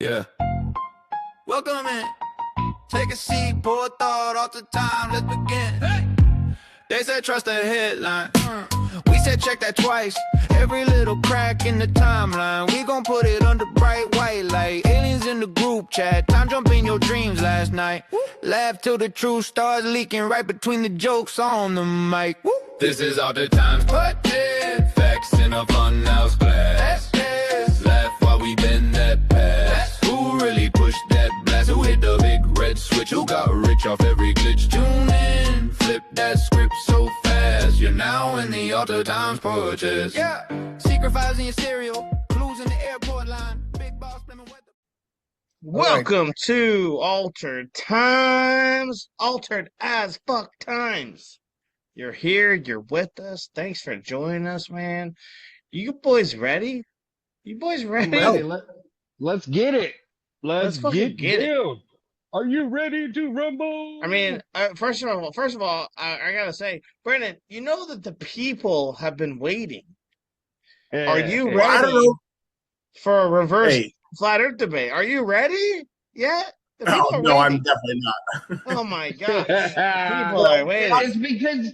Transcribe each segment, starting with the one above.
Yeah. Welcome in. Take a seat, pour a thought off the time. Let's begin. Hey. They said trust the headline. We said check that twice. Every little crack in the timeline. We gon' put it under bright white light. Aliens in the group chat. Time jump in your dreams last night. Laugh till the truth starts leaking right between the jokes on the mic. This is all the times put in. Facts in a fun house class. Laugh while we bend that pass. Who really pushed that blast? Who hit the big red switch? Who got rich off every glitch? Tune in, flip that script so fast. You're now in the Alter Times purchase. Yeah, secret files in your cereal, clues in the airport line. Big boss blaming weather. Welcome to Altered Times, altered as fuck times. You're here, you're with us. Thanks for joining us, man. You boys ready? You boys ready? Ready. Let's get it. Let's fucking get it. Are you ready to rumble? I mean, first of all, I gotta say, Brennan, you know that the people have been waiting. Are you ready I don't know. for a reverse flat Earth debate? Are you ready yet? Oh, no, I'm definitely not. Oh my god, people are waiting. It's because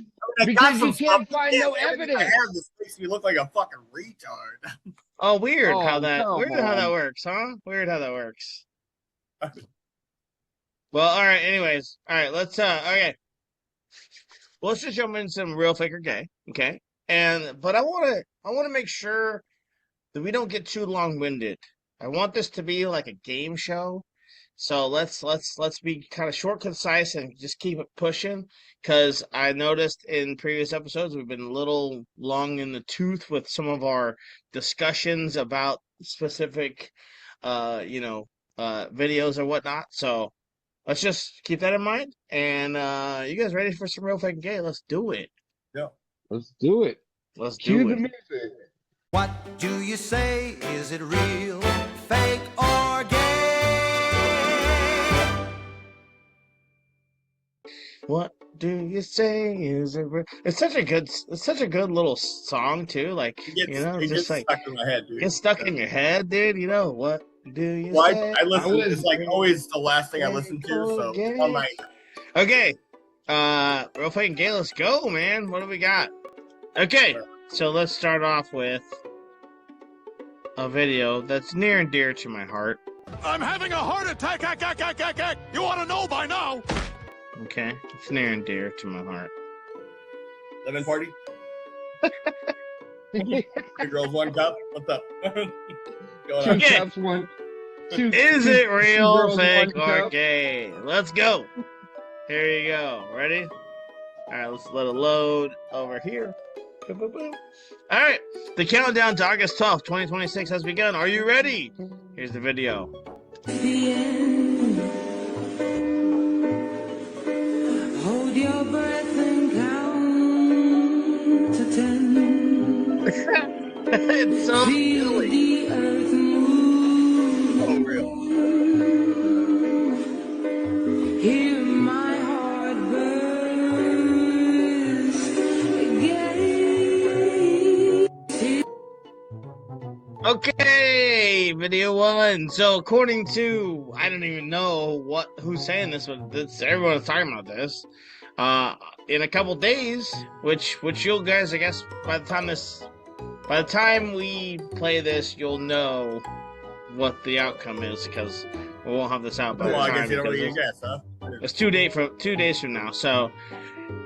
you can't find no evidence. This makes me look like a fucking retard. Oh, weird Oh, how that come how that on. works, huh? Weird how that works. Well, all right. Anyways, all right. Let's okay. Well, let's just jump into some real fake or gay, okay? But I want to make sure that we don't get too long-winded. I want this to be like a game show. So let's be kind of short, concise, and just keep it pushing. Because I noticed in previous episodes we've been a little long in the tooth with some of our discussions about specific, videos or whatnot. So let's just keep that in mind. And you guys ready for some real fake gay? Let's do it. Yeah. Let's do it. Let's Cue do the it. music. What do you say? Is it real, fake, or gay? What do you say? Is it real? It's such a good little song too. Like It just gets like stuck in my head, dude. gets stuck in your head, dude. You know what do you Well, say? I listen. It's like always the last thing I listen to. So Gay. on my Okay, real fake and gay. Let's go, man. What do we got? Okay, so let's start off with a video that's near and dear to my heart. I'm having a heart attack. You ought to know by now. Okay, it's near and dear to my heart. lemon party. Two girls, one cup. What's up? Going Two on? Okay. cups, one. Two, Is two- it two real, girls, fake, one or cup. gay? Let's go. Here you go. Ready? All right, let's let it load over here. Boom, boom, boom. All right, the countdown to August 12th, 2026 has begun. Are you ready? Here's the video. Hold your breath and count to 10. It's so Feel silly. the earth move. Oh, real. Hear my heart burst. Gay. Okay, video one. So according to, I don't even know who's saying this, but everyone's talking about this. In a couple days, which you'll guys, I guess, by the time we play this, you'll know what the outcome is, because we won't have this out by Well, the I time. guess you don't because really guess, huh? it's 2 days from now. So,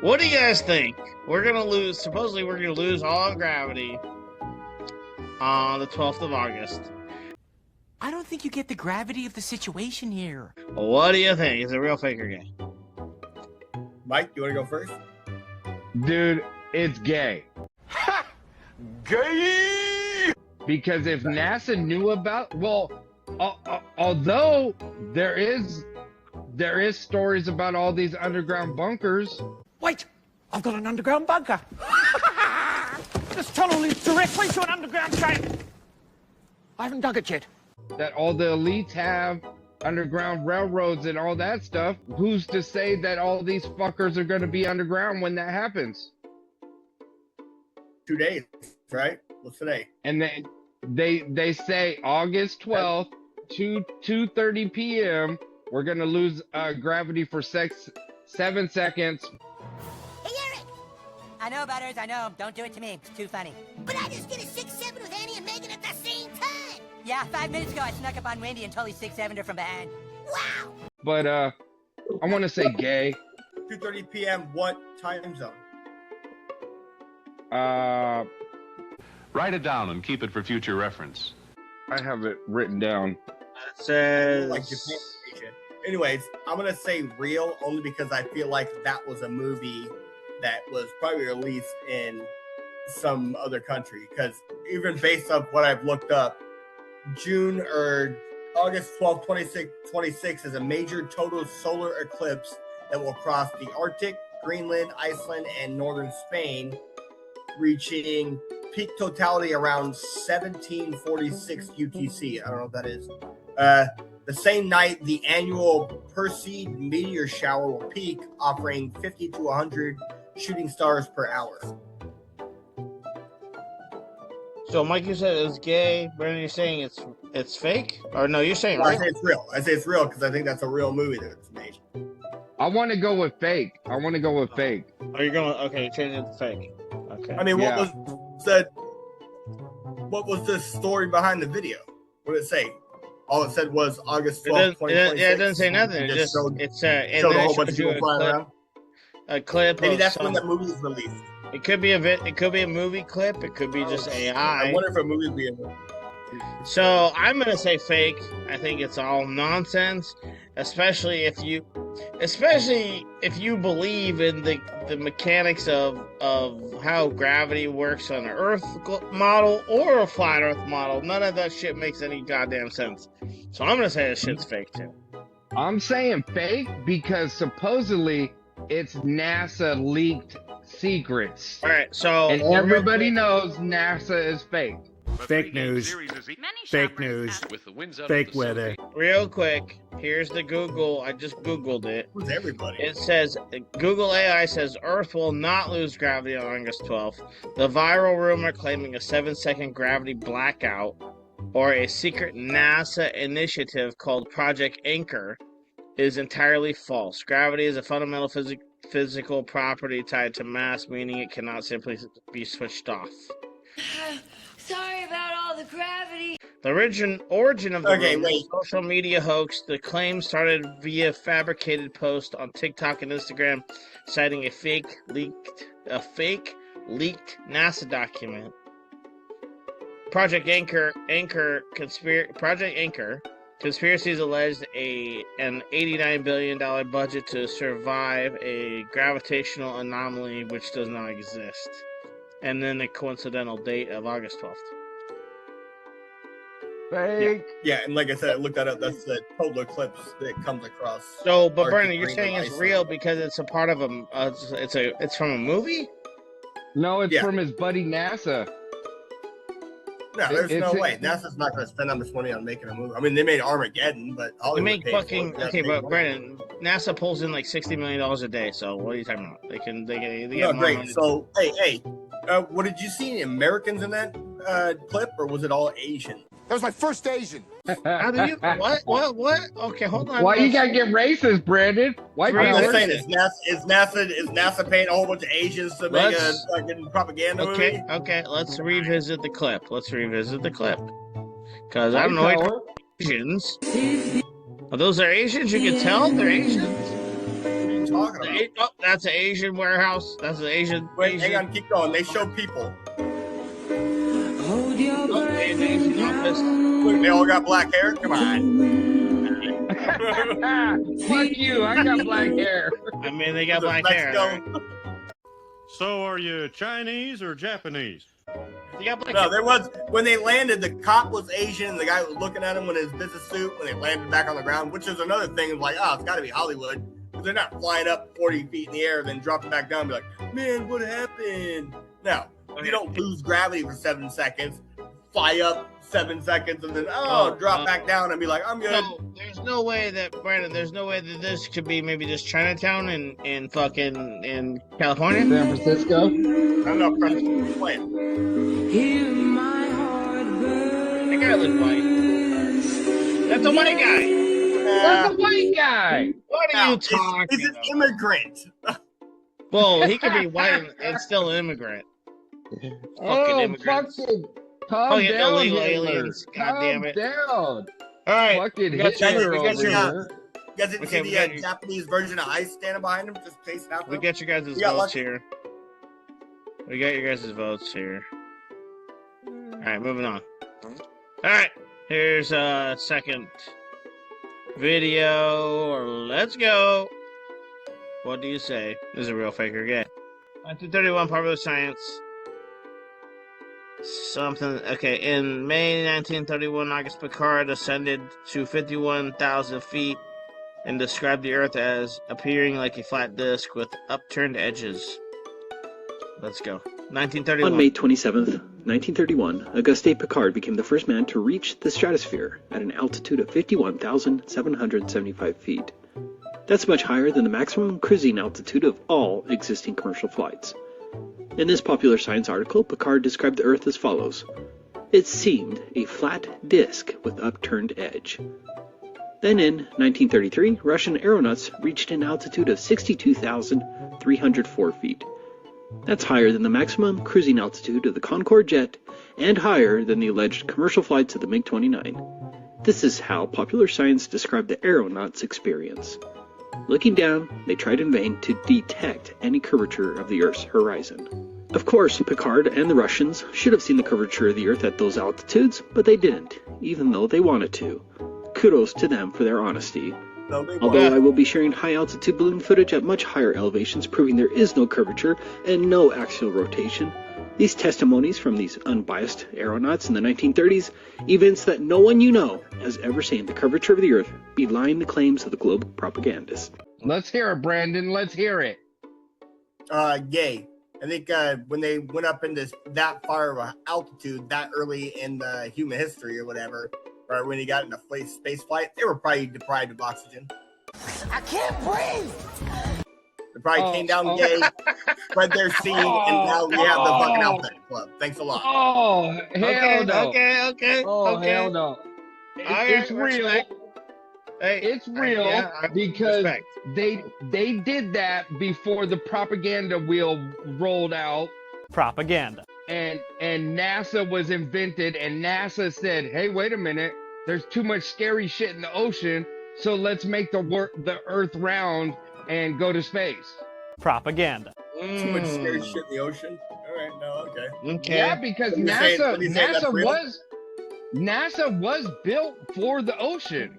what do you guys think? Supposedly we're gonna lose all gravity on the 12th of August. I don't think you get the gravity of the situation here. What do you think? Is it real, fake, or gay? Mike, you want to go first? Dude, it's gay. Gay. Because if NASA knew about, although there is stories about all these underground bunkers. Wait, I've got an underground bunker. This tunnel leads directly to an underground train. I haven't dug it yet. That all the elites have underground railroads and all that stuff. Who's to say that all these fuckers are going to be underground when that happens? 2 days, right? What's today? And they say August 12th, 2:30 p.m. We're gonna lose gravity for 7 seconds. Hey, Eric! I know, Butters, I know. Don't do it to me. It's too funny. But I just did a 6-7 with Annie and Megan at the same time! Yeah, 5 minutes ago I snuck up on Wendy and totally 6-7'd her from behind. Wow! But I want to say gay. 2:30 p.m. What time zone? Write it down and keep it for future reference. I have it written down. It says Like Japan station. Anyways, I'm gonna say real only because I feel like that was a movie that was probably released in some other country. Because even based on what I've looked up, June or August 12th, 26 is a major total solar eclipse that will cross the Arctic, Greenland, Iceland, and northern Spain, reaching peak totality around 1746 UTC. I don't know what that is. The same night, the annual Perseid meteor shower will peak, offering 50 to 100 shooting stars per hour. So, Mike, you said it was gay. Brandon, you're saying it's fake? Or no, you're saying I real? say it's real. I say it's real because I think that's a real movie that's made. I want to go with fake. Are you going? Okay, you're changing it to fake. Okay. I mean, Yeah. what was the story behind the video? What did it say? All it said was August It 12th, doesn't, it 2026. doesn't say nothing. It just showed, it's and showed then a it whole bunch of shows you people flying around. a clip. Maybe of that's some, when that movie was released. It could be it could be a movie clip. It could be just I AI. wonder if a movie would be. So I'm gonna say fake. I think it's all nonsense, especially if you believe in the mechanics of how gravity works on an Earth model or a flat Earth model. None of that shit makes any goddamn sense. So I'm gonna say this shit's fake too. I'm saying fake because supposedly it's NASA leaked secrets. All right, so And everybody knows NASA is fake. Fake news. Fake news. Fake weather. real quick, here's the Google. I just Googled it. Who's everybody? It says Google AI says Earth will not lose gravity on August 12th. The viral rumor claiming a 7-second gravity blackout or a secret NASA initiative called Project Anchor is entirely false. Gravity is a fundamental physical property tied to mass, meaning it cannot simply be switched off. Sorry about all the gravity. The origin of the Okay, rumor is wait. a social media hoax. The claim started via fabricated post on TikTok and Instagram, citing a fake leaked NASA document. Project Anchor conspiracies alleged an $89 billion budget to survive a gravitational anomaly which does not exist, and then the coincidental date of August 12th. Fake. Yeah, and like I said, I looked that up. That's the total eclipse that comes across. So, but Arctic, Brandon, you're Greenland, saying it's Iceland. real because it's a part of it's from a movie? No, it's Yeah. from his buddy NASA. No, there's It's- no way. NASA's not going to spend that much money on making a movie. I mean, they made Armageddon, but They Hollywood make paid for it. fucking That's okay, big but money. Brandon, NASA pulls in like $60 million a day. So what are you talking about? They No, get more great. money. So, hey, what did you see any Americans in that clip, or was it all Asian? That was my first Asian. How do you what? Okay, hold on. Why you gotta get racist, Brandon? White Three I'm power. just saying, is NASA paying a whole bunch of Asians to make a Let's- fucking propaganda Okay, movie? okay. Let's revisit the clip. Because I don't know White what power. Asians. Oh, those are Asians. You can tell they're Asians. What are you talking about? Oh, that's an Asian warehouse. That's an Asian. Wait, Asian. hang on, keep going. They show people. Hold your Oh, breath an Asian office. Look, they all got black hair. Come on. Fuck you! I got black hair. I mean, they got Was it black hair. Mexico? right? So are you Chinese or Japanese? They got black No, hair. there was when they landed. The cop was Asian, and the guy was looking at him in his business suit when they landed back on the ground. Which is another thing. Like, oh, it's got to be Hollywood. Because they're not flying up 40 feet in the air, then dropping back down, and be like, man, what happened? No, you don't lose gravity for 7 seconds. Fly up 7 seconds, and then drop back down, and be like, I'm good. So there's no way that Brandon. There's no way that this could be maybe just Chinatown in fucking in California. San Francisco. I don't know. President playing. Hear my heart burn. That guy looked white. That That's a white guy. That's a white guy. What are you talking He's an about? immigrant. Well, he could be white and still an immigrant. Fucking immigrants. Fucking calm Fucking down, illegal Hitler. aliens. God damn it. Calm down. All right. Fucking We got Hitler your, we got over your, here. You guys didn't see the Japanese version of Ice standing behind him, just pacing out. we got your guys' votes here. We got your guys' votes here. All right, moving on. All right, here's a second video. Let's go. What do you say? This is a real fake or gay? 1931, Popular Science. Something. Okay, in May 1931, August Picard ascended to 51,000 feet and described the Earth as appearing like a flat disk with upturned edges. Let's go. 1931. On May 27th, 1931, Auguste Picard became the first man to reach the stratosphere at an altitude of 51,775 feet. That's much higher than the maximum cruising altitude of all existing commercial flights. In this Popular Science article, Picard described the Earth as follows. It seemed a flat disk with upturned edge. Then in 1933, Russian aeronauts reached an altitude of 62,304 feet. That's higher than the maximum cruising altitude of the Concorde jet and higher than the alleged commercial flights of the MiG-29. This is how Popular Science described the aeronauts' experience. Looking down, they tried in vain to detect any curvature of the Earth's horizon. Of course, Picard and the Russians should have seen the curvature of the Earth at those altitudes, but they didn't, even though they wanted to. Kudos to them for their honesty. Although I will be sharing high-altitude balloon footage at much higher elevations proving there is no curvature and no axial rotation, these testimonies from these unbiased aeronauts in the 1930s evince that no one you know has ever seen the curvature of the Earth belying the claims of the globe propagandists. Let's hear it, Brandon. Let's hear it. Gay. I think when they went up into that far of an altitude that early in the human history or whatever, or when he got into space flight, they were probably deprived of oxygen. I can't breathe. They probably came down gay, spread their seed, and now we have the fucking Alphabet Club. Thanks a lot. Oh, hell no. Okay. Oh, hell no. It's real. Hey, it's real because they did that before the propaganda wheel rolled out. Propaganda. And NASA was invented, and NASA said, hey, wait a minute, there's too much scary shit in the ocean, so let's make the Earth round and go to space. Propaganda. Too much scary shit in the ocean? All right, no, okay. Yeah, because NASA was built for the ocean.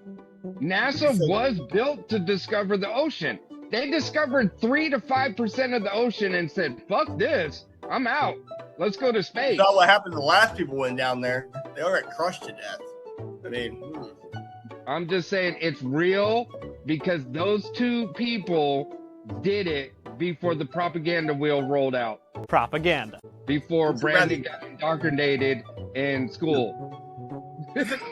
NASA was built to discover the ocean. They discovered 3 to 5% of the ocean and said, fuck this, I'm out. Let's go to space. You saw what happened to the last people went down there. They all got crushed to death. I mean, I'm just saying it's real because those two people did it before the propaganda wheel rolled out. Propaganda. Before Brandon got indoctrinated in school.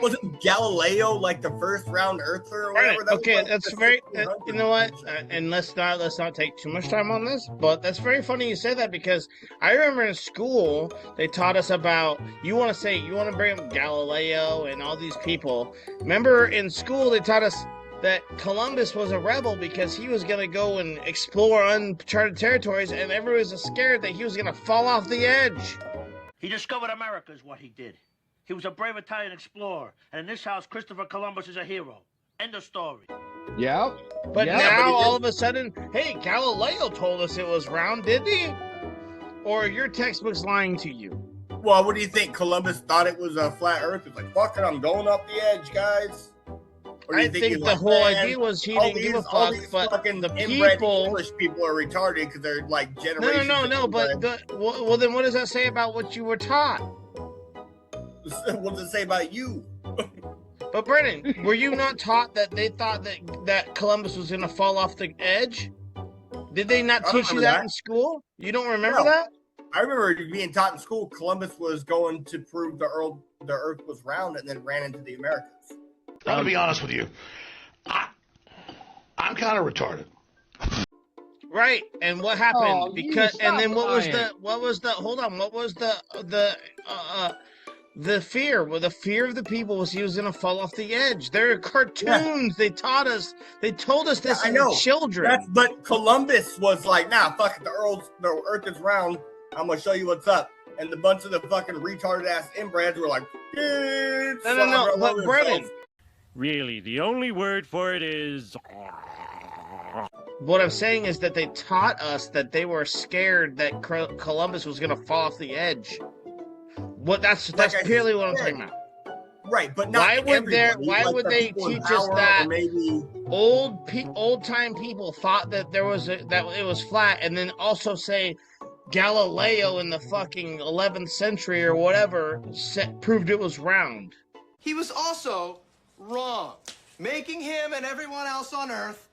Wasn't Galileo like the first round earther or whatever? Right, okay, that's very. You know what? And let's not take too much time on this. But that's very funny you say that because I remember in school they taught us about. You want to bring up Galileo and all these people. Remember in school they taught us that Columbus was a rebel because he was gonna go and explore uncharted territories, and everyone was scared that he was gonna fall off the edge. He discovered America is what he did. He was a brave Italian explorer, and in this house, Christopher Columbus is a hero. End of story. Yep. But now, all of a sudden, hey, Galileo told us it was round, didn't he? Or your textbook's lying to you? Well, what do you think? Columbus thought it was a flat Earth. It's like, fuck it, I'm going up the edge, guys. I think the whole idea was he didn't give a fuck, but the people... English people are retarded because they're like generations... No, but well, then what does that say about what you were taught? What does it say about you? But Brennan, were you not taught that they thought that Columbus was going to fall off the edge? Did they not teach you that in school? You don't remember that? I remember being taught in school Columbus was going to prove the Earth was round and then ran into the Americas. I'm going to be honest with you. I'm kind of retarded. Right, and what happened? Hold on, what was the the fear of the people was he was going to fall off the edge. They're cartoons. Yeah. They told us this as children. But Columbus was like, nah, fuck it, the earth is round. I'm going to show you what's up. And the bunch of the fucking retarded ass inbreds were like, no, but Brennan. Really, the only word for it is... What I'm saying is that they taught us that they were scared that Columbus was going to fall off the edge. That's purely what I'm talking about. Right, but not why would they teach us that old time people thought that that it was flat, and then also say Galileo in the fucking 11th century or whatever proved it was round. He was also wrong, making him and everyone else on Earth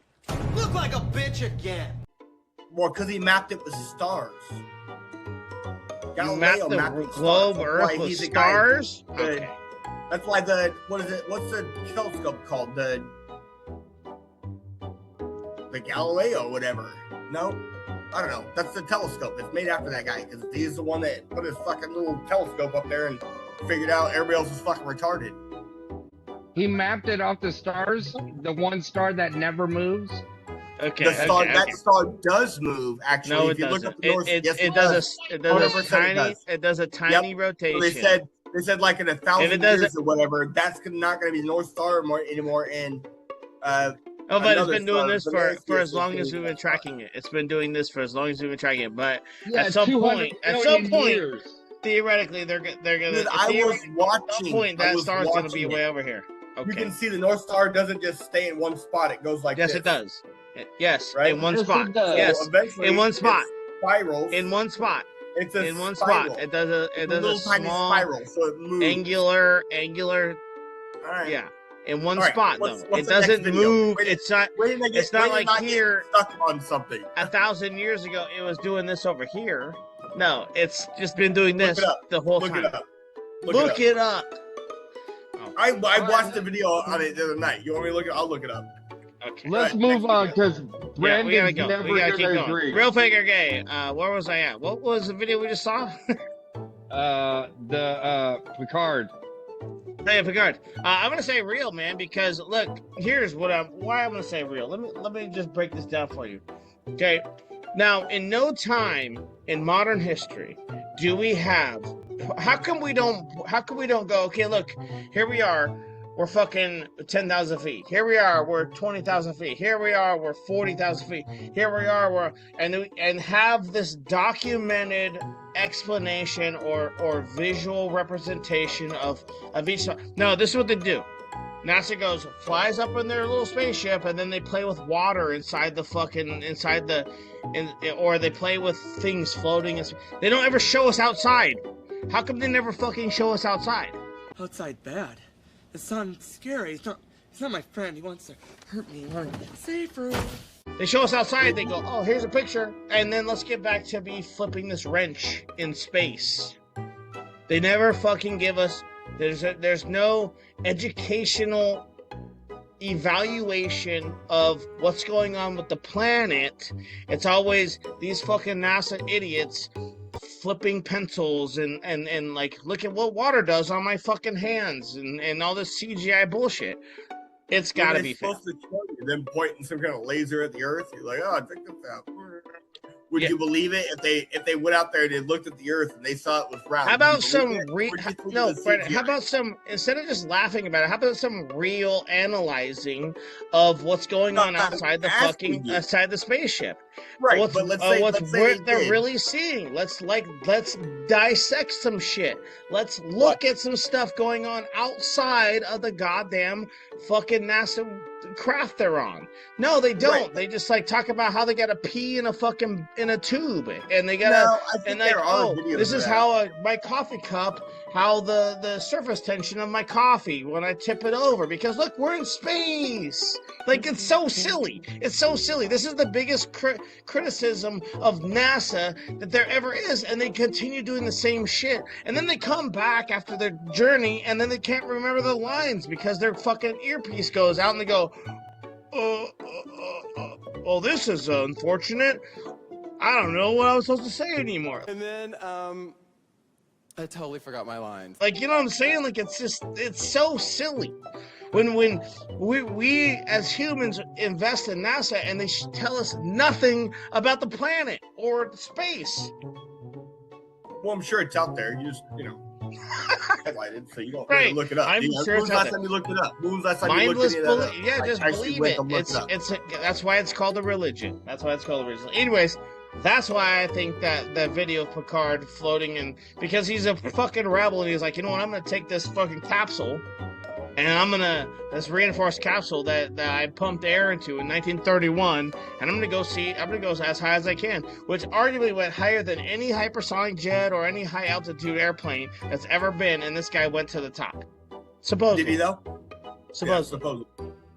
look like a bitch again. Well, because he mapped it with stars. Galileo mapped the globe, Earth with stars? Okay. That's why what's the telescope called? The Galileo, whatever. No? I don't know. That's the telescope. It's made after that guy, because he's the one that put his fucking little telescope up there and figured out everybody else was fucking retarded. He mapped it off the stars, the one star that never moves. Okay. That star does move. Actually, no, if you doesn't. Look up the north, it does a tiny rotation. So they said like in 1,000 years or whatever, that's not going to be North Star anymore. And but it's been doing this for as long as we've been tracking it. It's been doing this for as long as we've been tracking it. But at some point, theoretically, they're gonna. I was watching. That star's gonna be way over here. Okay. You can see the North Star doesn't just stay in one spot. It goes like this. Yes, it does. Yes, right? In one spot. Yes, so in one spot. Spirals. In one spot. It's a in one spiral. spot. It does a small spiral, so it moves. Angular. All right. Yeah. In one spot though. It doesn't move. It's not like here stuck on something. 1,000 years ago it was doing this over here. No, it's just been doing this the whole time. Look it up. Oh. I watched the video on it the other night. You want me to look it? I'll look it up. Okay. Let's move on because Brandon's never gonna agree. Real fake or gay? Where was I at? What was the video we just saw? The Picard. Hey, Picard. I'm gonna say real, man, because look, here's why I'm gonna say real. Let me just break this down for you. Okay. Now, in no time in modern history do we have. How come we don't go? Okay, look, here we are. We're fucking 10,000 feet. Here we are. We're 20,000 feet. Here we are. We're 40,000 feet. Here we are. And have this documented explanation or visual representation of each. No, this is what they do. NASA flies up in their little spaceship, and then they play with water or they play with things floating. They don't ever show us outside. How come they never fucking show us outside? Outside bad. The sun's scary. He's not my friend. He wants to hurt me. Safer. They show us outside. They go, oh, here's a picture. And then let's get back to me flipping this wrench in space. They never fucking give us. There's no educational evaluation of what's going on with the planet. It's always these fucking NASA idiots flipping pencils and like, look at what water does on my fucking hands and all this CGI bullshit. It's gotta be supposed to show you them pointing some kind of laser at the Earth. You're like, oh, check this out. Would you believe it if they went out there and they looked at the Earth and they saw it was round? How about how about some, instead of just laughing about it, how about some real analyzing of what's going on outside the spaceship? Right, but let's say they're really seeing. Let's dissect some shit. Let's look at some stuff going on outside of the goddamn fucking NASA craft they're on. No, they don't. Right. They just like talk about how they gotta pee in a tube, and they gotta this is how my coffee cup, how the surface tension of my coffee when I tip it over, because look, we're in space. Like, it's so silly. It's so silly. This is the biggest criticism of NASA that there ever is, and they continue doing the same shit. And then they come back after their journey, and then they can't remember the lines because their fucking earpiece goes out, and they go, well, this is unfortunate. I don't know what I was supposed to say anymore. And then, I totally forgot my lines. Like, you know what I'm saying? Like, it's so silly. When we as humans invest in NASA and they tell us nothing about the planet or space. Well, I'm sure it's out there. You just, highlighted, so you don't Right. really look it up. I'm sure it's out there. Last time you looked it up? When was the last time Mindless you looked it up? yeah, just believe it. That's why it's called a religion. That's why it's called a religion. Anyways, that's why I think that video of Picard floating in, because he's a fucking rebel and he's like, you know what, I'm gonna take this fucking capsule and this reinforced capsule that I pumped air into in 1931, and I'm gonna go as high as I can, which arguably went higher than any hypersonic jet or any high altitude airplane that's ever been, and this guy went to the top. Supposedly. Did he though? Supposedly. Yeah, supposedly.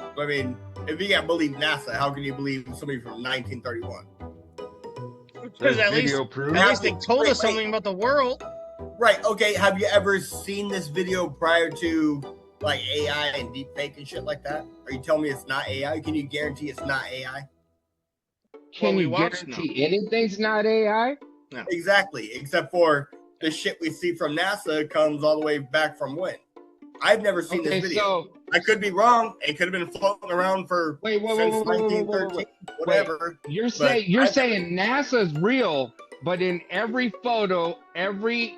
I mean, if you can't believe NASA, how can you believe somebody from 1931? Because at least they told us something about the world. Right, okay, have you ever seen this video prior to like AI and deep fake and shit like that? Are you telling me it's not AI? Can you guarantee it's not AI? Can you guarantee anything's not AI? No. Exactly, except for the shit we see from NASA comes all the way back from when? I've never seen this video. So, I could be wrong. It could have been floating around for since 1913, whatever. You're saying NASA's real, but in every photo, every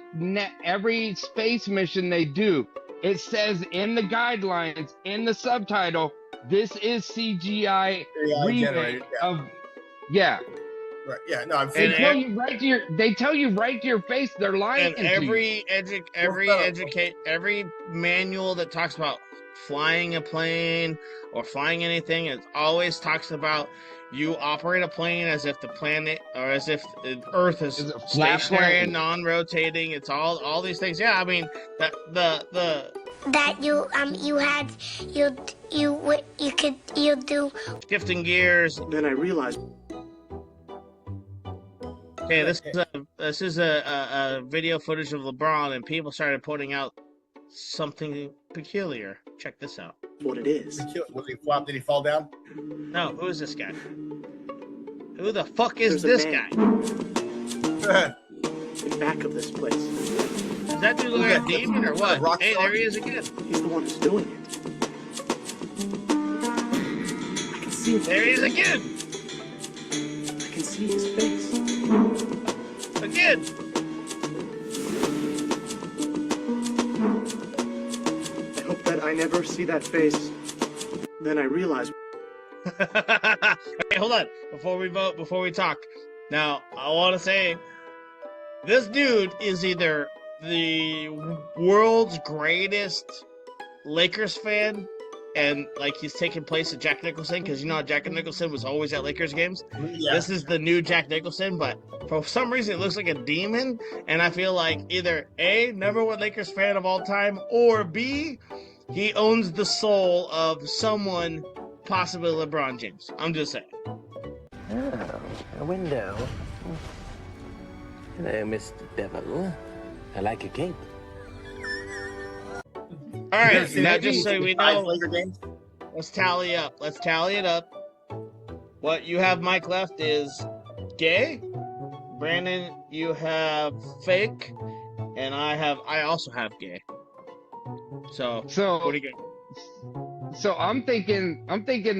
space mission they do, it says in the guidelines, in the subtitle, this is CGI remake of, yeah. Right. Yeah. No, I'm saying they tell you right to your face they're lying. And every manual that talks about flying a plane or flying anything, it always talks about you operate a plane as if the planet or as if the Earth is stationary and non-rotating. It's all these things. Yeah, I mean you do shifting gears. Then I realized. Okay, this is a video footage of LeBron, and people started pointing out something peculiar. Check this out. What it is? Was he flop? Did he fall down? No. Who is this guy? Who the fuck is this guy? In back of this place. Does that dude look like a demon or what? Hey, there he is again. He's the one who's doing it. I can see it. There he is again. I can see his face. Again. I hope that I never see that face. Then I realize. Okay, hold on. Before we vote, before we talk. Now, I want to say, this dude is either the world's greatest Lakers fan, and like he's taking place at Jack Nicholson, because you know Jack Nicholson was always at Lakers games. Yeah. This is the new Jack Nicholson, but for some reason it looks like a demon, and I feel like either A, number one Lakers fan of all time, or B, he owns the soul of someone, possibly LeBron James. I'm just saying. Oh, a window. Hello, Mr. Devil. I like your cape. All right, now just so we know, let's tally up. Let's tally it up. What you have, Mike, left is gay. Brandon, you have fake, and I also have gay. So what do you get? So I'm thinking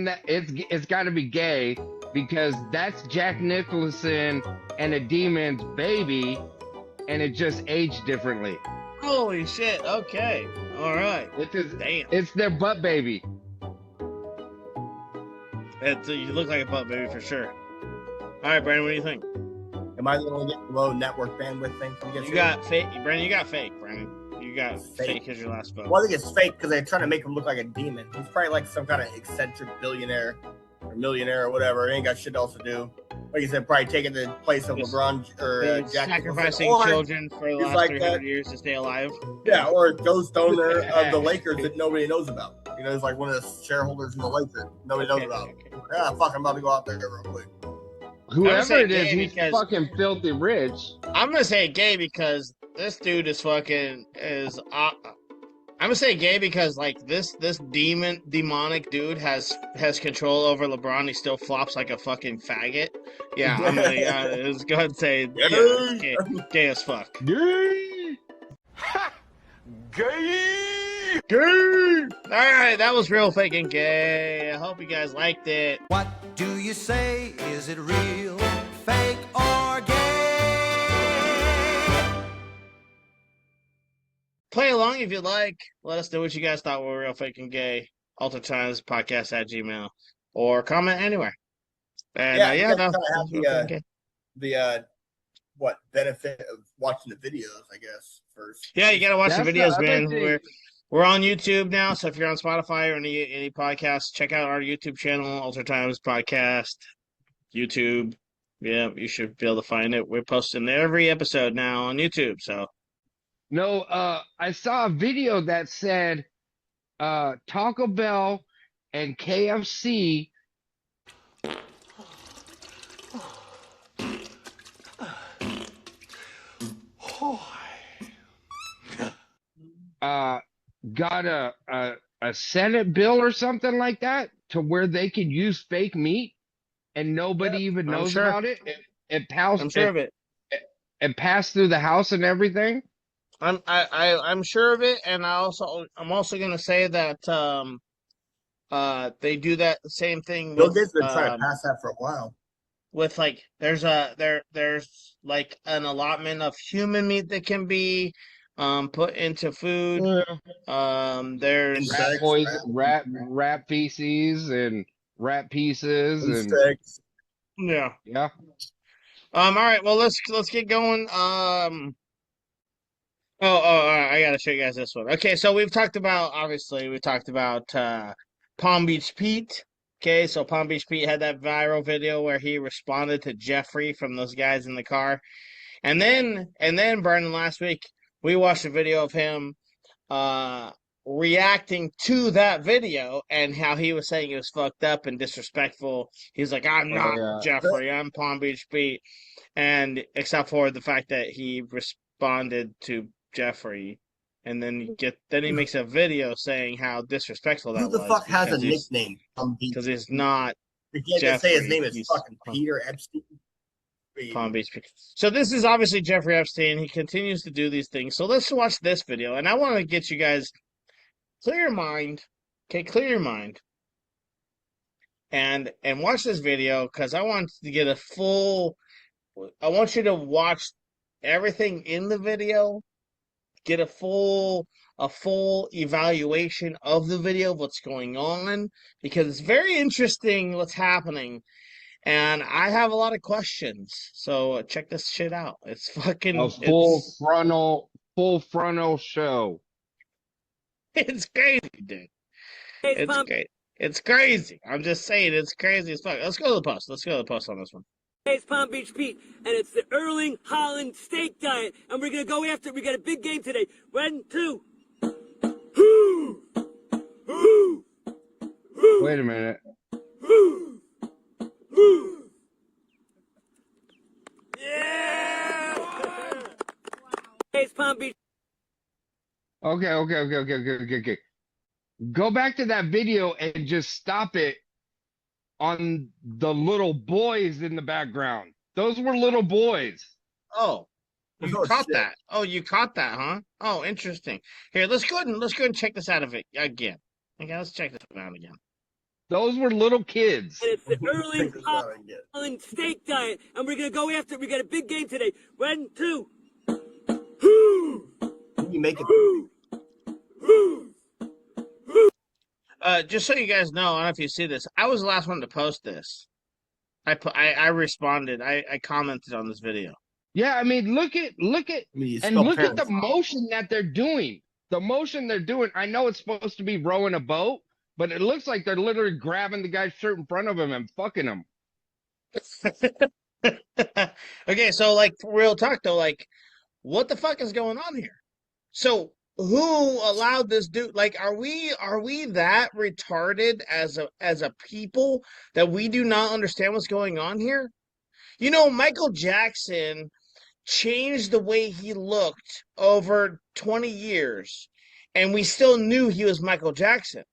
that it's got to be gay, because that's Jack Nicholson and a demon's baby, and it just aged differently. Holy shit! Okay, all right. Damn. It's their butt baby. You look like a butt baby for sure. All right, Brandon, what do you think? Am I the one to get low network bandwidth thing? You got fake, Brandon. You got fake, Brandon. You got fake as your last vote. Well, I think it's fake because they're trying to make him look like a demon. He's probably like some kind of eccentric billionaire or millionaire or whatever. He ain't got shit else to do. Like you said, probably taking the place of LeBron or Jack sacrificing children for the last 300 years to stay alive. Yeah, or a ghost owner of the Lakers that nobody knows about. You know, he's like one of the shareholders in the Lakers nobody knows about. Yeah, fuck, I'm about to go out there real quick. Whoever it is, he's fucking filthy rich. I'm gonna say gay because this dude is fucking I'm gonna say gay because like this demonic dude has control over LeBron. He still flops like a fucking faggot. Yeah, I'm gonna let's go ahead and say gay as fuck. Gay. Gay! Gay! Alright, that was real fake and gay. I hope you guys liked it. What do you say? Is it real, fake, or gay? Play along if you'd like. Let us know what you guys thought were real, fake, and gay. altertimespodcast@gmail.com or comment anywhere. And you that's have real, fake, and gay. the benefit of watching the videos, I guess, first. Yeah, you gotta watch the videos, man. We're on YouTube now, so if you're on Spotify or any podcasts, check out our YouTube channel, Alter Times Podcast, YouTube. Yeah, you should be able to find it. We're posting every episode now on YouTube, so. No, I saw a video that said Taco Bell and KFC got a Senate bill or something like that to where they could use fake meat and nobody even knows about it. It passed. I'm sure of it. It passed through the House and everything. I'm sure of it, and I'm also gonna say that they do that same thing. Bill Gates been trying to pass that for a while. With like there's like an allotment of human meat that can be put into food. There's rat poison, rat feces and rat pieces insects. Yeah. All right, well let's get going. I gotta show you guys this one. Okay, so we talked about Palm Beach Pete. Okay, so Palm Beach Pete had that viral video where he responded to Jeffrey from those guys in the car. And then Brandon, last week we watched a video of him reacting to that video and how he was saying it was fucked up and disrespectful. He's like, I'm not Jeffrey, I'm Palm Beach Pete. And except for the fact that he responded to Jeffrey, and then he makes a video saying how disrespectful that was. Who the fuck has a nickname? Because he's not. You can't just say his name is fucking Peter Epstein. Palm Beach. So this is obviously Jeffrey Epstein. He continues to do these things. So let's watch this video, and I want to get you guys clear your mind. Okay, clear your mind, and watch this video because I want to get a full. I want you to watch everything in the video. Get a full evaluation of the video of what's going on, because it's very interesting what's happening, and I have a lot of questions. So check this shit out. It's fucking a full frontal show. It's crazy, dude. It's great. It's crazy. I'm just saying, it's crazy as fuck. Let's go to the post. Let's go to the post on this one. Hey, it's Palm Beach Pete, and it's the Erling Holland Steak Diet, and we're gonna go after it. We got a big game today. 1, 2. Wait a minute. Yeah! Hey, it's Palm Beach. Okay. Go back to that video and just stop it on the little boys in the background. Those were little boys. Oh, you caught that. Oh, you caught that, huh? Oh, interesting. Here, let's go ahead and check this out of it again. Okay, let's check this out again. Those were little kids. And it's the Erling Holland Steak Diet, and we're gonna go after it. We got a big game today. 1, 2. You make it. Just so you guys know, I don't know if you see this. I was the last one to post this. I responded. I commented on this video. Yeah, I mean, look at the motion that they're doing. The motion they're doing. I know it's supposed to be rowing a boat, but it looks like they're literally grabbing the guy's shirt in front of him and fucking him. Okay, so like for real talk though, like what the fuck is going on here? So who allowed this dude? Like, are we that retarded as a people that we do not understand what's going on here? You know, Michael Jackson changed the way he looked over 20 years, and we still knew he was Michael Jackson.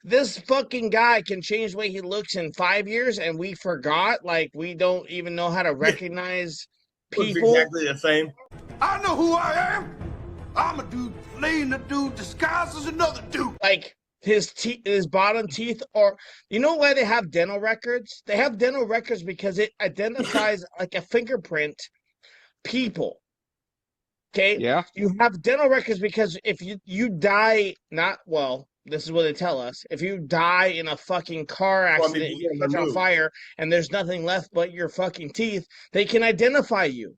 This fucking guy can change the way he looks in 5 years, and we forgot. Like, we don't even know how to recognize people. Exactly the same. I know who I am. I'm a dude playing a dude disguised as another dude. Like his teeth, his bottom teeth are. You know why they have dental records? They have dental records because it identifies like a fingerprint people. Okay. Yeah. You have dental records because if you die, not well. This is what they tell us. If you die in a fucking car accident, you catch on fire, and there's nothing left but your fucking teeth, they can identify you.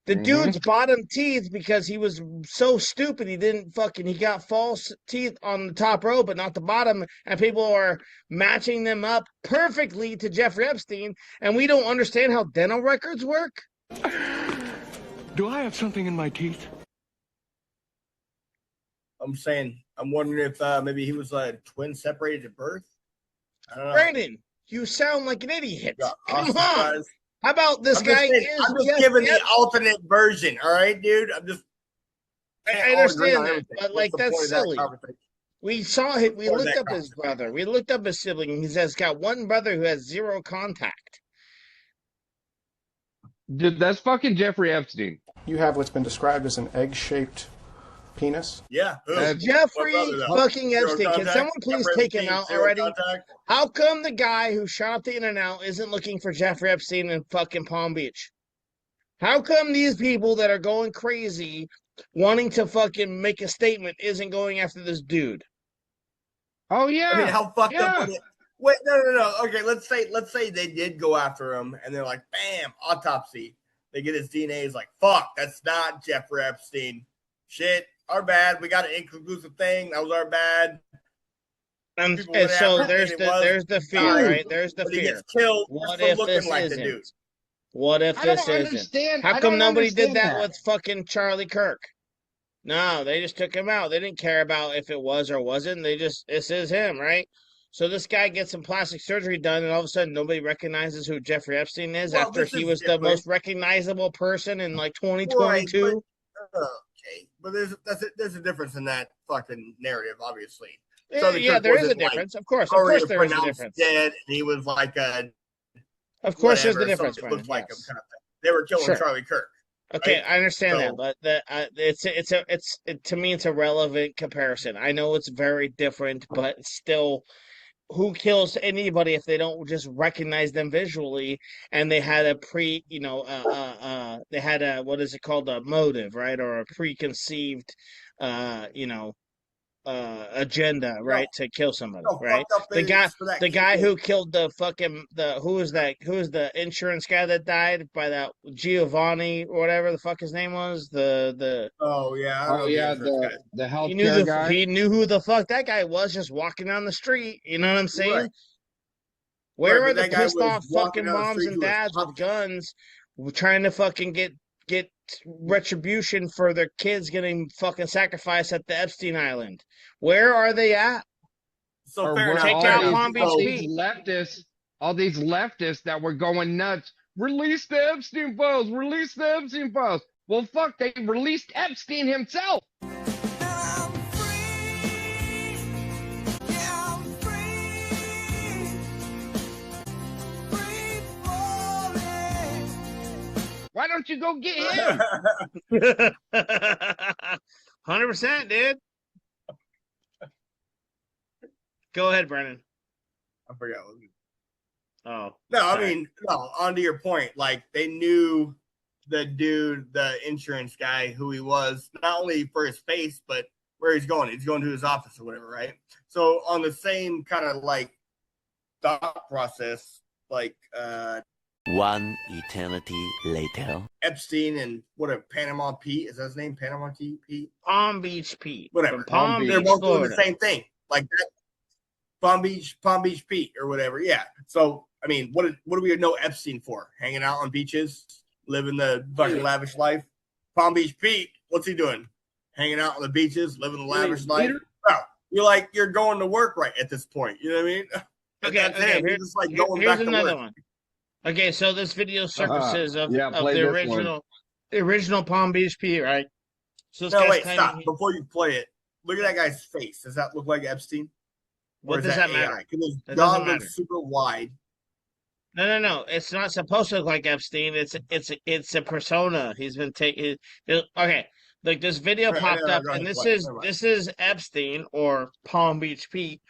The dude's bottom teeth, because he was so stupid, he got false teeth on the top row, but not the bottom, and people are matching them up perfectly to Jeffrey Epstein, and we don't understand how dental records work. Do I have something in my teeth? I'm wondering if maybe he was twin separated at birth. I don't know. Brandon, you sound like an idiot. Yeah, Come on. How about this guy? I'm just giving the alternate version, all right, dude. I understand that, but like that's silly. We saw him. We looked up his brother. We looked up his sibling. He has got one brother who has zero contact. Dude, that's fucking Jeffrey Epstein. You have what's been described as an egg-shaped penis. Yeah. Jeffrey fucking Epstein. Can someone please take him out already? How come the guy who shot up the In-N-Out isn't looking for Jeffrey Epstein in fucking Palm Beach? How come these people that are going crazy wanting to fucking make a statement isn't going after this dude? Oh yeah. I mean, how fucked up was it? Wait, no. Okay, let's say they did go after him, and they're like, bam, autopsy. They get his DNA. He's like, fuck, that's not Jeffrey Epstein. Shit, our bad. We got an inconclusive thing. That was our bad. And so there's the fear, right? There's the fear. He gets killed what if this isn't? What if this isn't? How come nobody did that with fucking Charlie Kirk? No, they just took him out. They didn't care about if it was or wasn't. This is him, right? So this guy gets some plastic surgery done, and all of a sudden nobody recognizes who Jeffrey Epstein is after he was the most recognizable person in like 2022. Right, but there's a difference in that fucking narrative, obviously. Yeah, there is a difference. Of course there is a difference. Dead, and he was like a. Of course, there's the difference. Looked like him, kind of thing. They were killing Charlie Kirk. Okay, right? I understand that, but to me, it's a relevant comparison. I know it's very different, but still, who kills anybody if they don't just recognize them visually? And they had they had a what is it called, a motive, right, or a preconceived, agenda, right, to kill somebody, right? The guy who killed who was the insurance guy that died by that Giovanni or whatever the fuck his name was, the healthcare guy. He knew who the fuck that guy was just walking down the street. You know what I'm saying? Right. Where are the pissed off fucking moms and dads with guns trying to fucking get retribution for their kids getting fucking sacrificed at the Epstein Island? Where are they at? So fair enough. Take care of Palm Beach. All these leftists that were going nuts. Release the Epstein files. Release the Epstein files. Well, fuck, they released Epstein himself. Why don't you go get him? 100%, dude. Go ahead, Brennan. I forgot. Oh. No, sorry. I mean, no, onto your point. Like, they knew the dude, the insurance guy, who he was, not only for his face, but where he's going. He's going to his office or whatever, right? So on the same kind of like thought process, like one eternity later. Epstein and Panama Pete, is that his name? Panama Pete? Palm Beach Pete. Whatever. Palm Beach, they're both Florida. doing the same thing. Like that. Palm Beach Pete or whatever. Yeah. So I mean, what do we know Epstein for? Hanging out on beaches, living the fucking lavish life. Palm Beach Pete, what's he doing? Hanging out on the beaches, living the lavish life. Oh, you're going to work right at this point. You know what I mean? Okay. Here's just like going back to another work. one. Okay, so this video surfaces of the original Palm Beach Pete, right? So stop before you play it. Look at that guy's face. Does that look like Epstein? What does that matter? Because his jaw looks super wide. No. It's not supposed to look like Epstein. It's a persona. He's been taking. Okay, Like this video Right, popped up, go and ahead, this is Epstein or Palm Beach Pete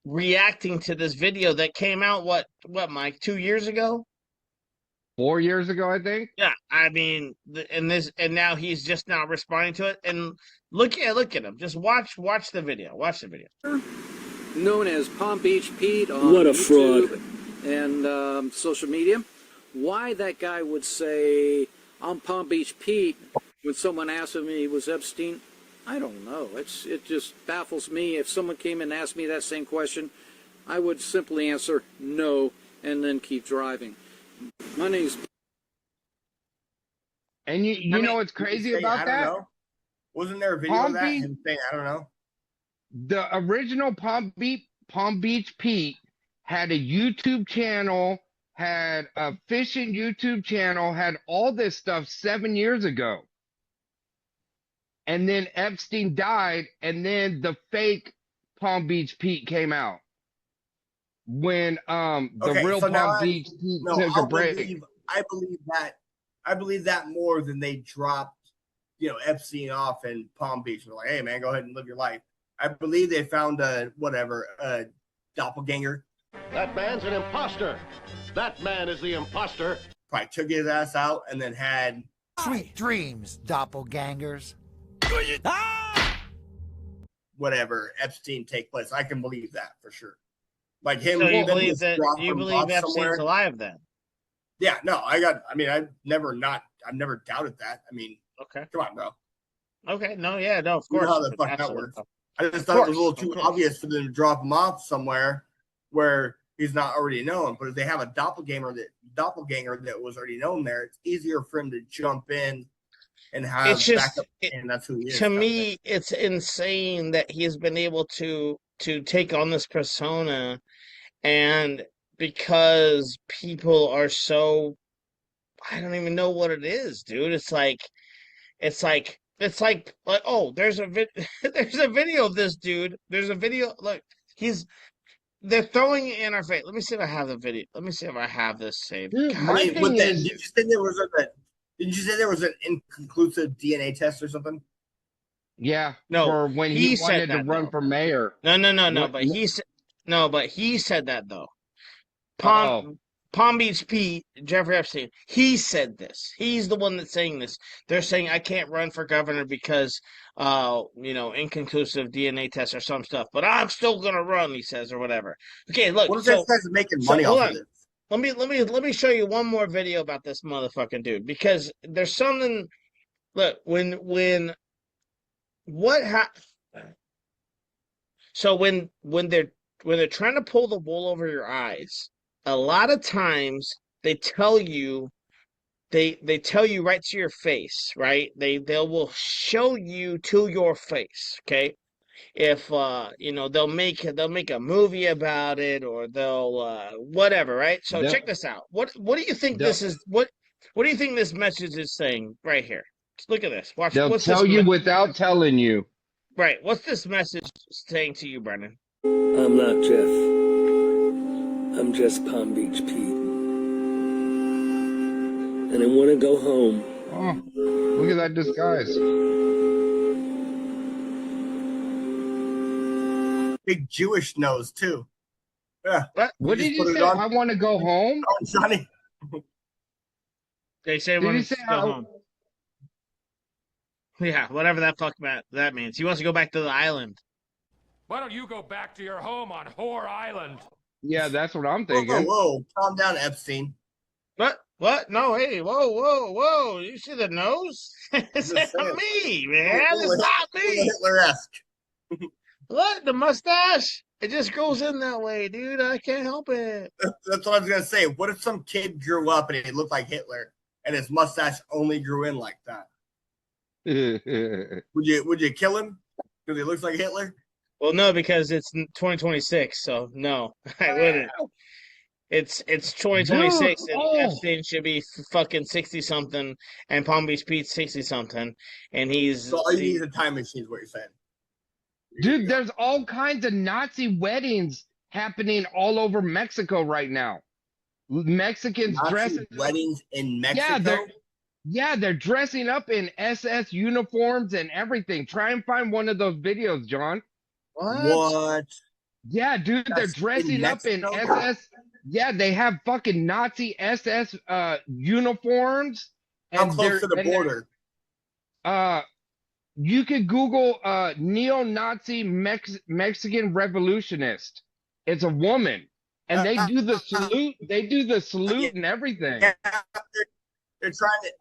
reacting to this video that came out Mike 2 years ago. 4 years ago, I think. Yeah, I mean, and now he's just now responding to it. And look at him. Just watch the video. Watch the video. Known as Palm Beach Pete on What a YouTube fraud. and social media. Why that guy would say I'm Palm Beach Pete when someone asked him he was Epstein, I don't know. It just baffles me. If someone came and asked me that same question, I would simply answer no and then keep driving. My name's. And you know what's crazy about that? I don't know. Wasn't there a video of that? Him saying, I don't know. The original Palm Beach Pete had a YouTube channel, had a fishing YouTube channel, had all this stuff 7 years ago. And then Epstein died, and then the fake Palm Beach Pete came out. When the real Palm Beach Pete took a break. I believe that more than they dropped, Epstein off in Palm Beach. They're like, hey man, go ahead and live your life. I believe they found a doppelganger. That man's an imposter. That man is the imposter. Probably took his ass out and then had sweet dreams, doppelgangers. Whatever Epstein take place. I can believe that for sure. Like him. So you believe Epstein's somewhere. alive then? Yeah, no, I've never doubted that. I mean, okay, come on, bro. Okay, no, yeah, no, of course. You know how the fuck that works. I just thought it was a little too obvious for them to drop him off somewhere where he's not already known. But if they have a doppelganger that was already known there, it's easier for him to jump in and have backup. And that's who he is. To me, it's insane that he has been able to take on this persona, and because people are so, I don't even know what it is, dude. It's like oh, there's a video of this dude. There's a video. Look, they're throwing it in our face. Let me see if I have the video. Let me see if I have this saved. Dude, did you say there was an inconclusive DNA test or something? Yeah. No, for when he wanted to run for mayor. No. But he said that though. Palm Beach Pete, Jeffrey Epstein, he said this. He's the one that's saying this. They're saying I can't run for governor because, inconclusive DNA tests or some stuff. But I'm still gonna run, he says, or whatever. Okay, look. What if this guy's making money off of this? Let me show you one more video about this motherfucking dude, because there's something. Look, so when they're trying to pull the wool over your eyes, a lot of times they tell you right to your face, right? They will show you to your face, okay? If they'll make a movie about it, or they'll whatever, right? So check this out. What do you think this is? What do you think this message is saying right here? Look at this. Watch. They'll tell you without telling you. Right. What's this message saying to you, Brennan? I'm not Jeff. I'm just Palm Beach Pete. And I want to go home. Oh, look at that disguise. Big Jewish nose, too. Yeah. What did you say? I want to go home? Oh, Johnny. They say when to go home. Yeah, whatever that fuck that means. He wants to go back to the island. Why don't you go back to your home on Whore Island? Yeah, that's what I'm thinking. Whoa. Calm down, Epstein. What? No, hey, whoa. You see the nose? It's not me, man. It's not me. Hitler-esque. What? The mustache? It just goes in that way, dude. I can't help it. That's what I was going to say. What if some kid grew up and he looked like Hitler and his mustache only grew in like that? Would you kill him because he looks like Hitler? Well, no, because it's 2026, so no, I wouldn't. It's 2026, and Epstein should be fucking 60-something, and Palm Beach Pete's 60-something, and he's... So all you need is a time machine is what you're saying. Dude, there's all kinds of Nazi weddings happening all over Mexico right now. Mexicans dressing... weddings in Mexico? Yeah, they're dressing up in SS uniforms and everything. Try and find one of those videos, John. What? Yeah, dude, they're That's in dressing up in Mexico? SS. Yeah, they have fucking Nazi SS uniforms, How and close to the border? you could Google neo-Nazi Mexican revolutionist. It's a woman, and they do the salute. They do the salute and everything. Yeah, they're trying to.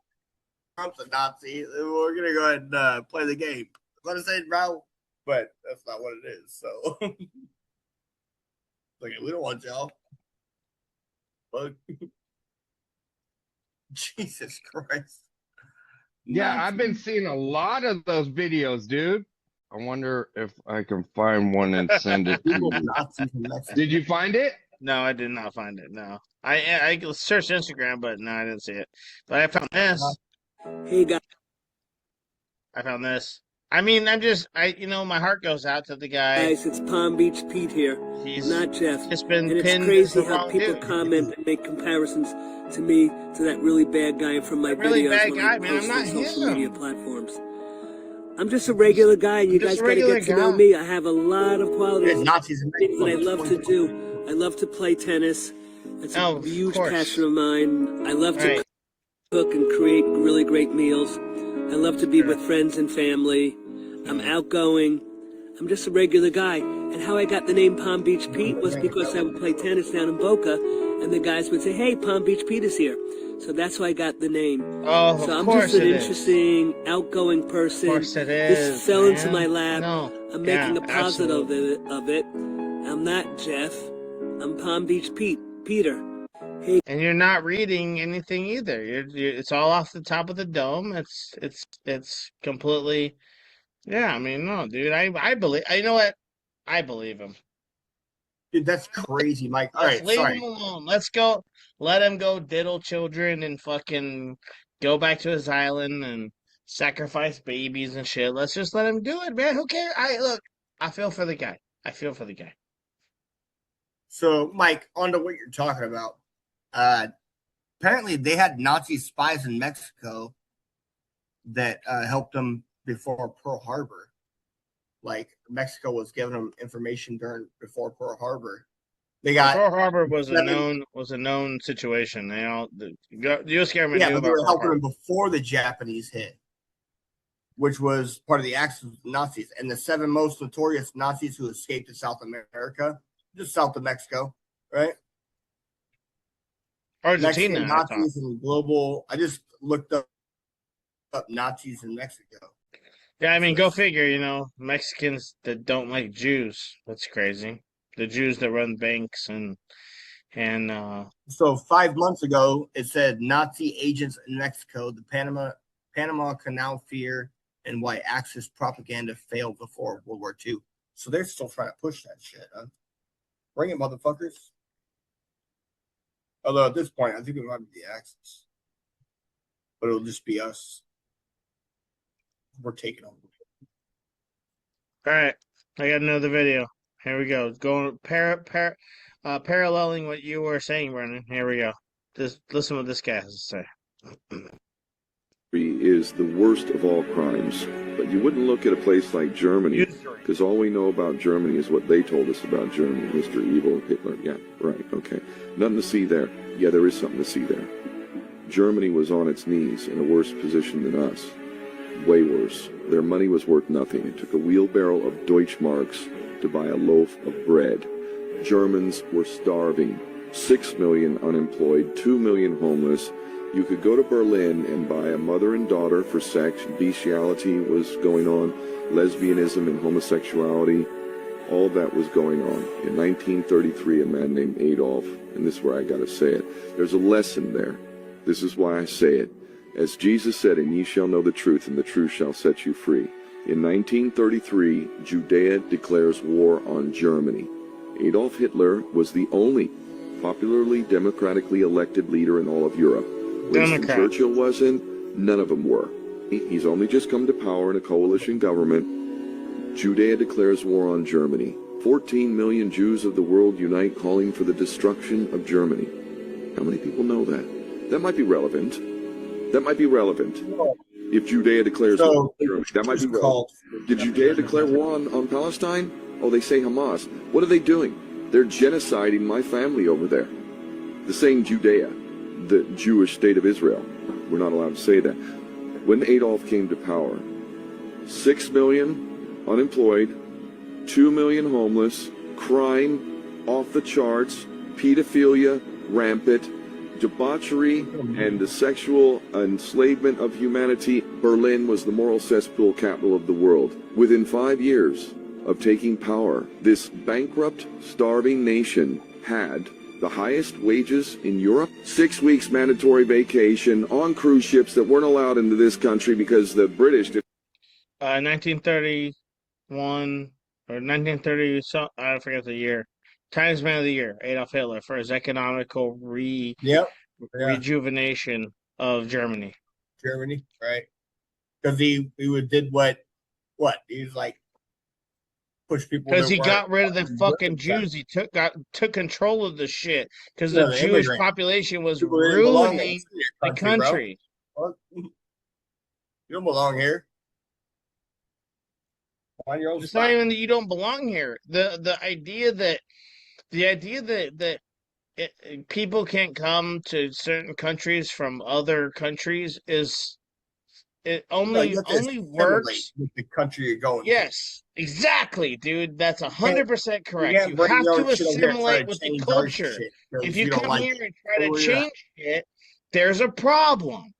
Trump's a Nazi. We're gonna go ahead and play the game. Let us say bro, but that's not what it is. So, like, we don't want y'all. But Jesus Christ. Yeah, I've been seeing a lot of those videos, dude. I wonder if I can find one and send it to you. Did you find it? No, I did not find it. No, I searched Instagram, but no, I didn't see it. But I found this. Hey guys, I found this. I mean, my heart goes out to the guy. Guys, it's Palm Beach Pete here, not Jeff. Just been and it's pinned crazy as the how wrong people dude. comment and make comparisons to me, to that really bad guy from my really videos bad when guy, I man. post I'm on not social him. media platforms. I'm just a regular guy, and you guys got to get to know me. I have a lot of qualities and things that I love to do. I love to play tennis. It's a huge passion of mine. I love to cook and create really great meals. I love to be with friends and family. I'm outgoing. I'm just a regular guy. And how I got the name Palm Beach Pete was because I would play tennis down in Boca, and the guys would say, "Hey, Palm Beach Pete is here." So that's how I got the name. Oh, so of I'm course just an it is. interesting, outgoing person. Of course it This is, fell into man. my lap. No. I'm making Yeah, a positive absolutely. of it. I'm not Jeff. I'm Palm Beach Pete. Peter. Hey. And you're not reading anything either. It's all off the top of the dome. It's completely. Yeah, I mean, no, dude. I believe. You know what? I believe him. Dude, that's crazy, Mike. All Let's right, leave sorry. him alone. Let's go. Let him go diddle children and fucking go back to his island and sacrifice babies and shit. Let's just let him do it, man. Who cares? I feel for the guy. I feel for the guy. So, Mike, on to what you're talking about. Apparently, they had Nazi spies in Mexico that helped them before Pearl Harbor. Like, Mexico was giving them information before Pearl Harbor. They got Pearl Harbor was a known situation. The U.S. government knew but about they were Pearl helping Harbor. them before the Japanese hit, which was part of the axis of Nazis. And the 7 most notorious Nazis who escaped to South America, just south of Mexico, right? Argentina, Mexican Nazis and global. I just looked up Nazis in Mexico. Yeah, I mean, go figure, Mexicans that don't like Jews. That's crazy. The Jews that run banks and So 5 months ago, it said Nazi agents in Mexico, the Panama Canal fear, and why Axis propaganda failed before World War II. So they're still trying to push that shit, huh? Bring it, motherfuckers. Although at this point, I think it might be the Axis. But it'll just be us. We're taking over. All right, I got another video. Here we go. Going paralleling what you were saying, Brennan. Here we go. Just listen what this guy has to say. Is the worst of all crimes, but you wouldn't look at a place like Germany, because all we know about Germany is what they told us about Germany. Mr. Evil, Hitler. Yeah, right, okay. Nothing to see there. Yeah, there is something to see there. Germany was on its knees in a worse position than us. Way worse. Their money was worth nothing. It took a wheelbarrow of Deutschmarks to buy a loaf of bread. Germans were starving. 6 million unemployed, 2 million homeless. You could go to Berlin and buy a mother and daughter for sex. Bestiality was going on. Lesbianism and homosexuality. All that was going on. In 1933, a man named Adolf, and this is where I gotta say it, there's a lesson there. This is why I say it. As Jesus said, "And ye shall know the truth, and the truth shall set you free." In 1933, Judea declares war on Germany. Adolf Hitler was the only popularly democratically elected leader in all of Europe. Winston Churchill wasn't. None of them were. He's only just come to power in a coalition government. Judea declares war on Germany. 14 million Jews of the world unite calling for the destruction of Germany. How many people know that? That might be relevant. That might be relevant. If Judea declares war on Germany, that might be relevant. Did Judea declare war on Palestine? Oh, they say Hamas. What are they doing? They're genociding my family over there. The same Judea, the Jewish state of Israel. We're not allowed to say that. When Adolf came to power, 6 million unemployed, 2 million homeless, crime off the charts, pedophilia rampant, debauchery, and the sexual enslavement of humanity. Berlin was the moral cesspool capital of the world. Within 5 years of taking power, this bankrupt, starving nation had the highest wages in Europe, 6 weeks mandatory vacation on cruise ships that weren't allowed into this country because the British did. 1931 or 1930, I forget the year. Times Man of the Year, Adolf Hitler, for his economical rejuvenation of Germany. Germany, right? Because he did what? He was like push people. Because he got rid of the fucking Jews. He took control of the shit. Because the Jewish population was ruining the country. You don't belong here. It's not even that you don't belong here. The idea that people can't come to certain countries from other countries is only works with the country you're going. Yes, exactly, dude. That's 100% correct. You have to assimilate with the culture. If you come here and try to change it, there's a problem.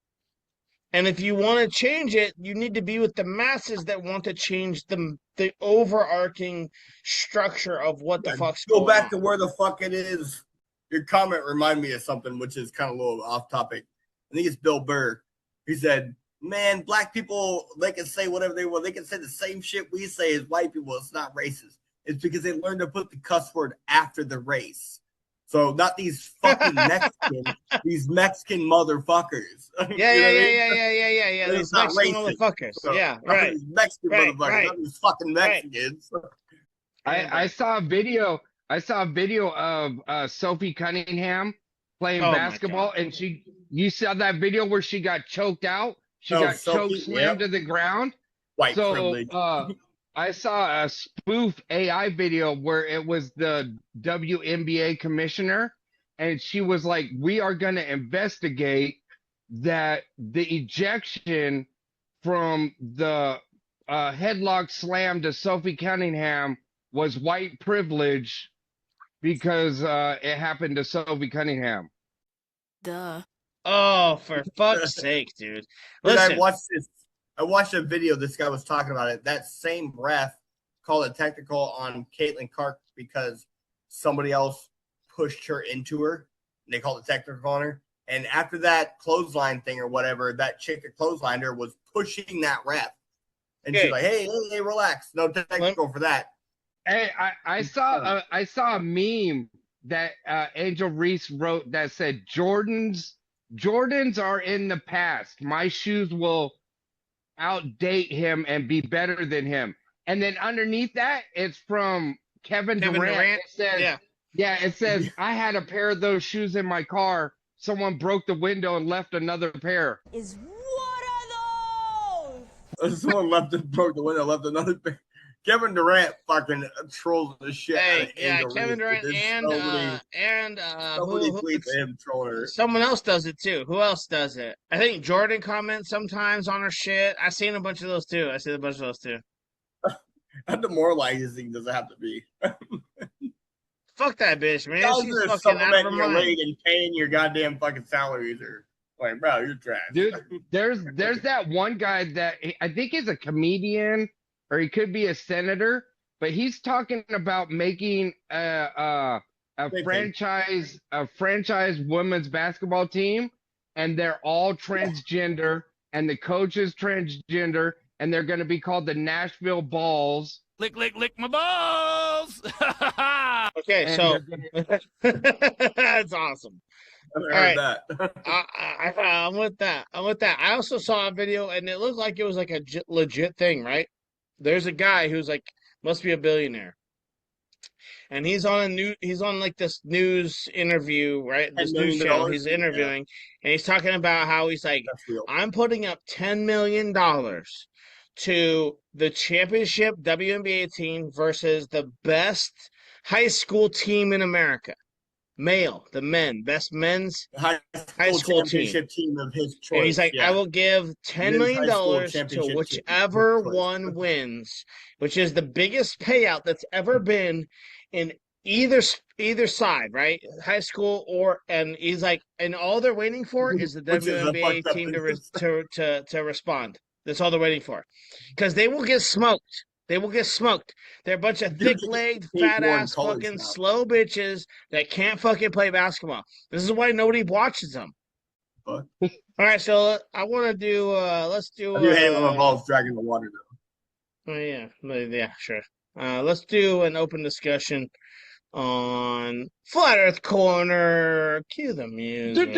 And if you want to change it, you need to be with the masses that want to change the overarching structure of what the fuck's going on. Go back to where the fuck it is. Your comment reminded me of something which is kind of a little off topic. I think it's Bill Burr. He said, man, black people, they can say whatever they want. They can say the same shit we say as white people. It's not racist. It's because they learned to put the cuss word after the race. So not these fucking Mexicans, these Mexican motherfuckers. Yeah. These Mexican motherfuckers. So, yeah, right. These Mexican motherfuckers, not these fucking Mexicans. I saw a video. I saw a video of Sophie Cunningham playing basketball, and you saw that video where she got choked out. She got choke slammed to the ground. White privilege. I saw a spoof AI video where it was the WNBA commissioner, and she was like, we are going to investigate that the ejection from the headlock slam to Sophie Cunningham was white privilege because it happened to Sophie Cunningham. Duh. Oh, for fuck's sake, dude. Listen. I watched a video. This guy was talking about it. That same ref called a technical on Caitlin Clark because somebody else pushed her into her. And they called a technical on her. And after that clothesline thing or whatever, that chick that clotheslined her was pushing that ref. And she's like, hey, relax. No technical for that. Hey, I saw a meme that Angel Reese wrote that said, Jordans are in the past. My shoes will outdate him and be better than him. And then underneath that, it's from Kevin Durant. It says, it says, I had a pair of those shoes in my car. Someone broke the window and left another pair. Is what are those? Someone broke the window, left another pair. Kevin Durant fucking trolls the shit. Kevin Durant and someone else does it too. Who else does it? I think Jordan comments sometimes on her shit. I've seen a bunch of those too. How demoralizing does it have to be? Fuck that bitch, man. She's fucking out of her mind. And paying your goddamn fucking salaries, or like, bro, you're trash. Dude, there's that one guy that I think is a comedian. Or he could be a senator, but he's talking about making a franchise women's basketball team, and they're all transgender, and the coach is transgender, and they're going to be called the Nashville Balls. Lick my balls. Okay, so that's awesome. I heard that. I'm with that. I also saw a video, and it looked like it was like a legit thing, right? There's a guy who's like, must be a billionaire. and he's on like this news interview, right? This news channel. He's interviewing, and he's talking about how he's like, I'm putting up $10 million to the championship WNBA team versus the best high school team in America. Male, the best men's high school championship team of his choice. And he's like, I will give $10 million to whichever one wins, which is the biggest payout that's ever been in either side, right? High school and he's like, and all they're waiting for is the WNBA team to respond. That's all they're waiting for, because they will get smoked. They will get smoked. They're a bunch of thick-legged, fat-ass, fucking slow bitches that can't fucking play basketball. This is why nobody watches them. All right, so I want to do. Let's do. I do hate when my balls dragging the water though. Oh yeah, sure. Let's do an open discussion on Flat Earth Corner. Cue the music.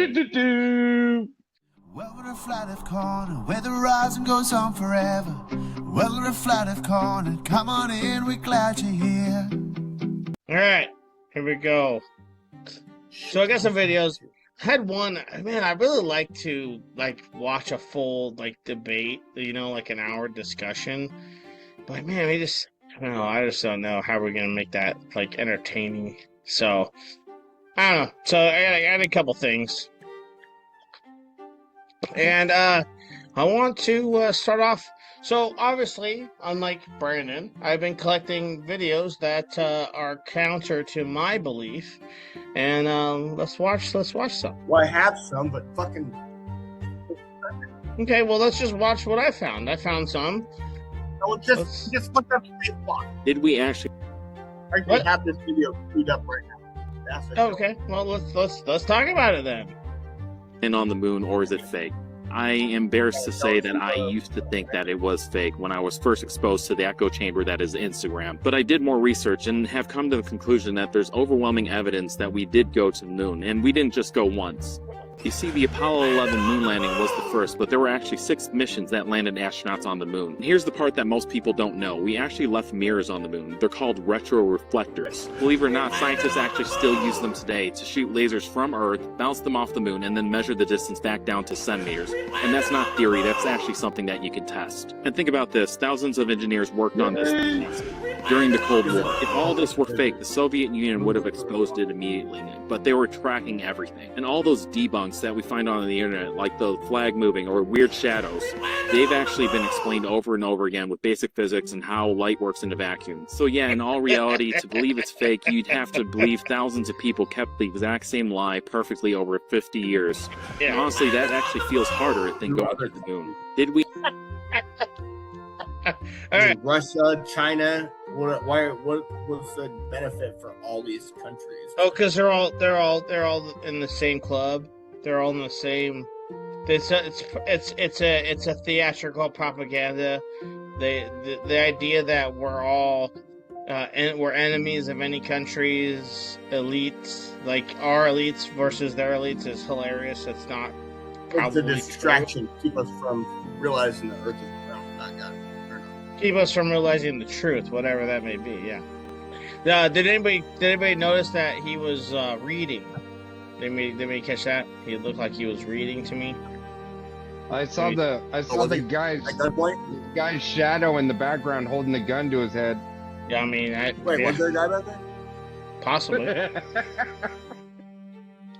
Well, we're a flat Earth corner where the horizon goes on forever. Well, we're a flat Earth corner. Come on in, we're glad you're here. All right, here we go. So I got some videos. I had one, man, I really like to watch a full debate, like an hour discussion. But man, I just don't know how we're gonna make that entertaining. So I don't know. So I got a couple things. And I want to start off. So obviously, unlike Brandon, I've been collecting videos that are counter to my belief, and let's watch some. Well, I have some, but fucking. Okay, well, let's just watch what I found. I found some. No, just look up Facebook. Did we actually? I have this video queued up right now. That's okay. Well, let's talk about it then. And on the moon, or is it fake? I am embarrassed to say that I used to think that it was fake when I was first exposed to the echo chamber that is Instagram. But I did more research and have come to the conclusion that there's overwhelming evidence that we did go to the moon, and we didn't just go once. You see, the Apollo 11 moon landing was the first, but there were actually 6 missions that landed astronauts on the moon. And here's the part that most people don't know. We actually left mirrors on the moon. They're called retroreflectors. Believe it or not, scientists actually still use them today to shoot lasers from Earth, bounce them off the moon, and then measure the distance back down to centimeters. And that's not theory, that's actually something that you can test. And think about this, thousands of engineers worked on this during the Cold War. If all this were fake, the Soviet Union would have exposed it immediately, but they were tracking everything. And all those debunks that we find on the internet, like the flag moving or weird shadows, they've actually been explained over and over again with basic physics and how light works in a vacuum. So yeah, in all reality, to believe it's fake, you'd have to believe thousands of people kept the exact same lie perfectly over 50 years. Yeah. And honestly, that actually feels harder than going to the moon. Did we? All right. Russia, China. What was the benefit for all these countries? Oh, because they're all in the same club. They're all in the same. It's a theatrical propaganda. The idea that we're all we're enemies of any country's elites, like our elites versus their elites, is hilarious. It's not. It's a distraction. Keep us from realizing the Earth is round. Keep us from realizing the truth, whatever that may be. Yeah. Did anybody notice that he was reading? Did anybody catch that? He looked like he was reading to me. I saw the guy's shadow in the background holding the gun to his head. Yeah, I mean, was there a guy back there? Possibly.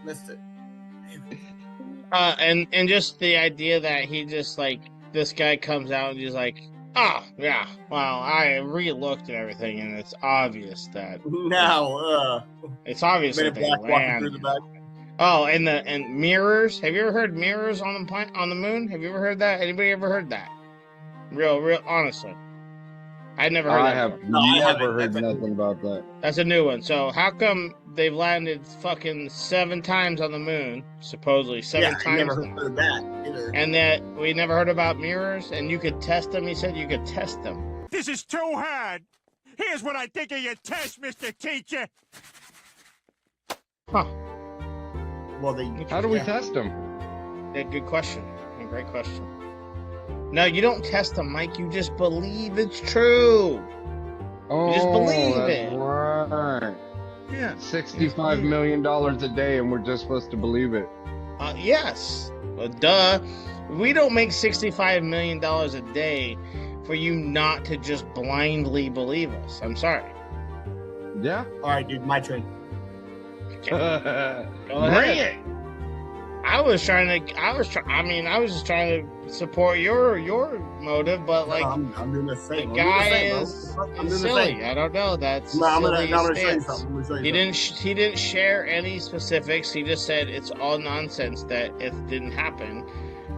Missed it. And just the idea that he just this guy comes out and he's like, oh yeah, well, I re-looked at everything and it's obvious that it's obvious that they landed. Oh, and mirrors. Have you ever heard mirrors on the moon? Have you ever heard that? Anybody ever heard that? Real, honestly. I'd never heard that. I have never heard nothing about that. That's a new one. So how come they've landed fucking 7 times on the moon, supposedly 7 times? I never heard that either. And that we never heard about mirrors, and you could test them. He said you could test them. This is too hard. Here's what I think of your test, Mr. Teacher. Huh. Well, how do we test them? Yeah, good question. Great question. No, you don't test them, Mike. You just believe it's true. Oh, you just believe that's it. Right. Yeah. $65 million a day, and we're just supposed to believe it. Yes. Well, duh. We don't make $65 million a day for you not to just blindly believe us. I'm sorry. Yeah. All right, dude, my turn. Go ahead. Bring it. I was just trying to support your motive, but like, I'm doing the same. The guy is silly. I don't know. That's I'm gonna show you something. He didn't share any specifics. He just said it's all nonsense that it didn't happen,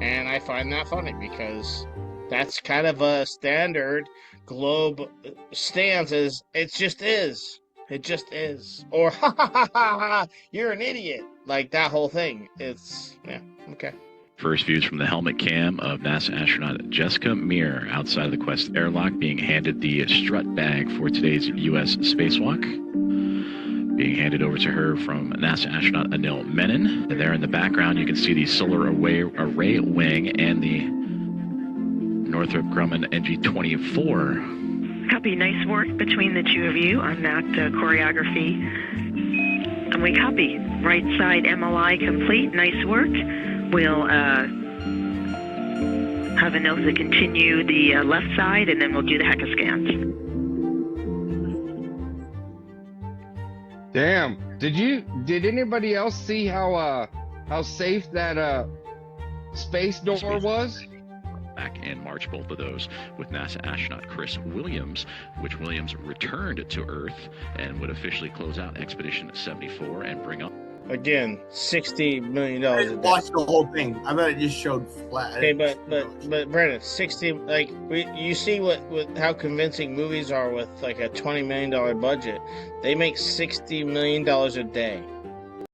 and I find that funny because that's kind of a standard globe stance. Is it just is. It just is. Or ha ha ha ha ha, you're an idiot. Like that whole thing. It's okay. First views from the helmet cam of NASA astronaut Jessica Meir outside of the Quest airlock being handed the strut bag for today's U.S. spacewalk. Being handed over to her from NASA astronaut Anil Menon. And there in the background you can see the solar array wing and the Northrop Grumman NG-24. Copy. Nice work between the two of you on that choreography. And we copy. Right side MLI complete. Nice work. We'll have Anilza continue the left side, and then we'll do the HECA scans. Damn. Did anybody else see how safe that space door was? Back in March, both of those with NASA astronaut Chris Williams, which Williams returned to Earth and would officially close out Expedition 74 and bring up. Again, $60 million. I didn't watch the whole thing. I thought it just showed flat. Okay, but Brandon, 60 you see what how convincing movies are with like a $20 million budget. They make $60 million a day.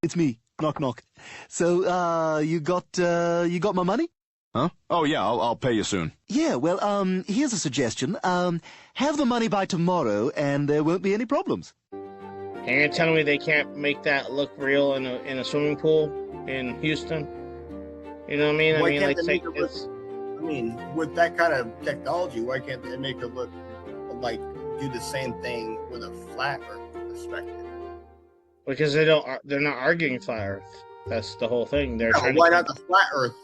It's me. Knock knock. So you got my money? Huh? Oh yeah, I'll pay you soon. Yeah, well, here's a suggestion. Have the money by tomorrow and there won't be any problems. And you're telling me they can't make that look real in a swimming pool in Houston? You know what I mean? Why can't they make it look, with that kind of technology, why can't they make it look like do the same thing with a flat Earth perspective? Because they're not arguing flat Earth. That's the whole thing. Why not the flat Earth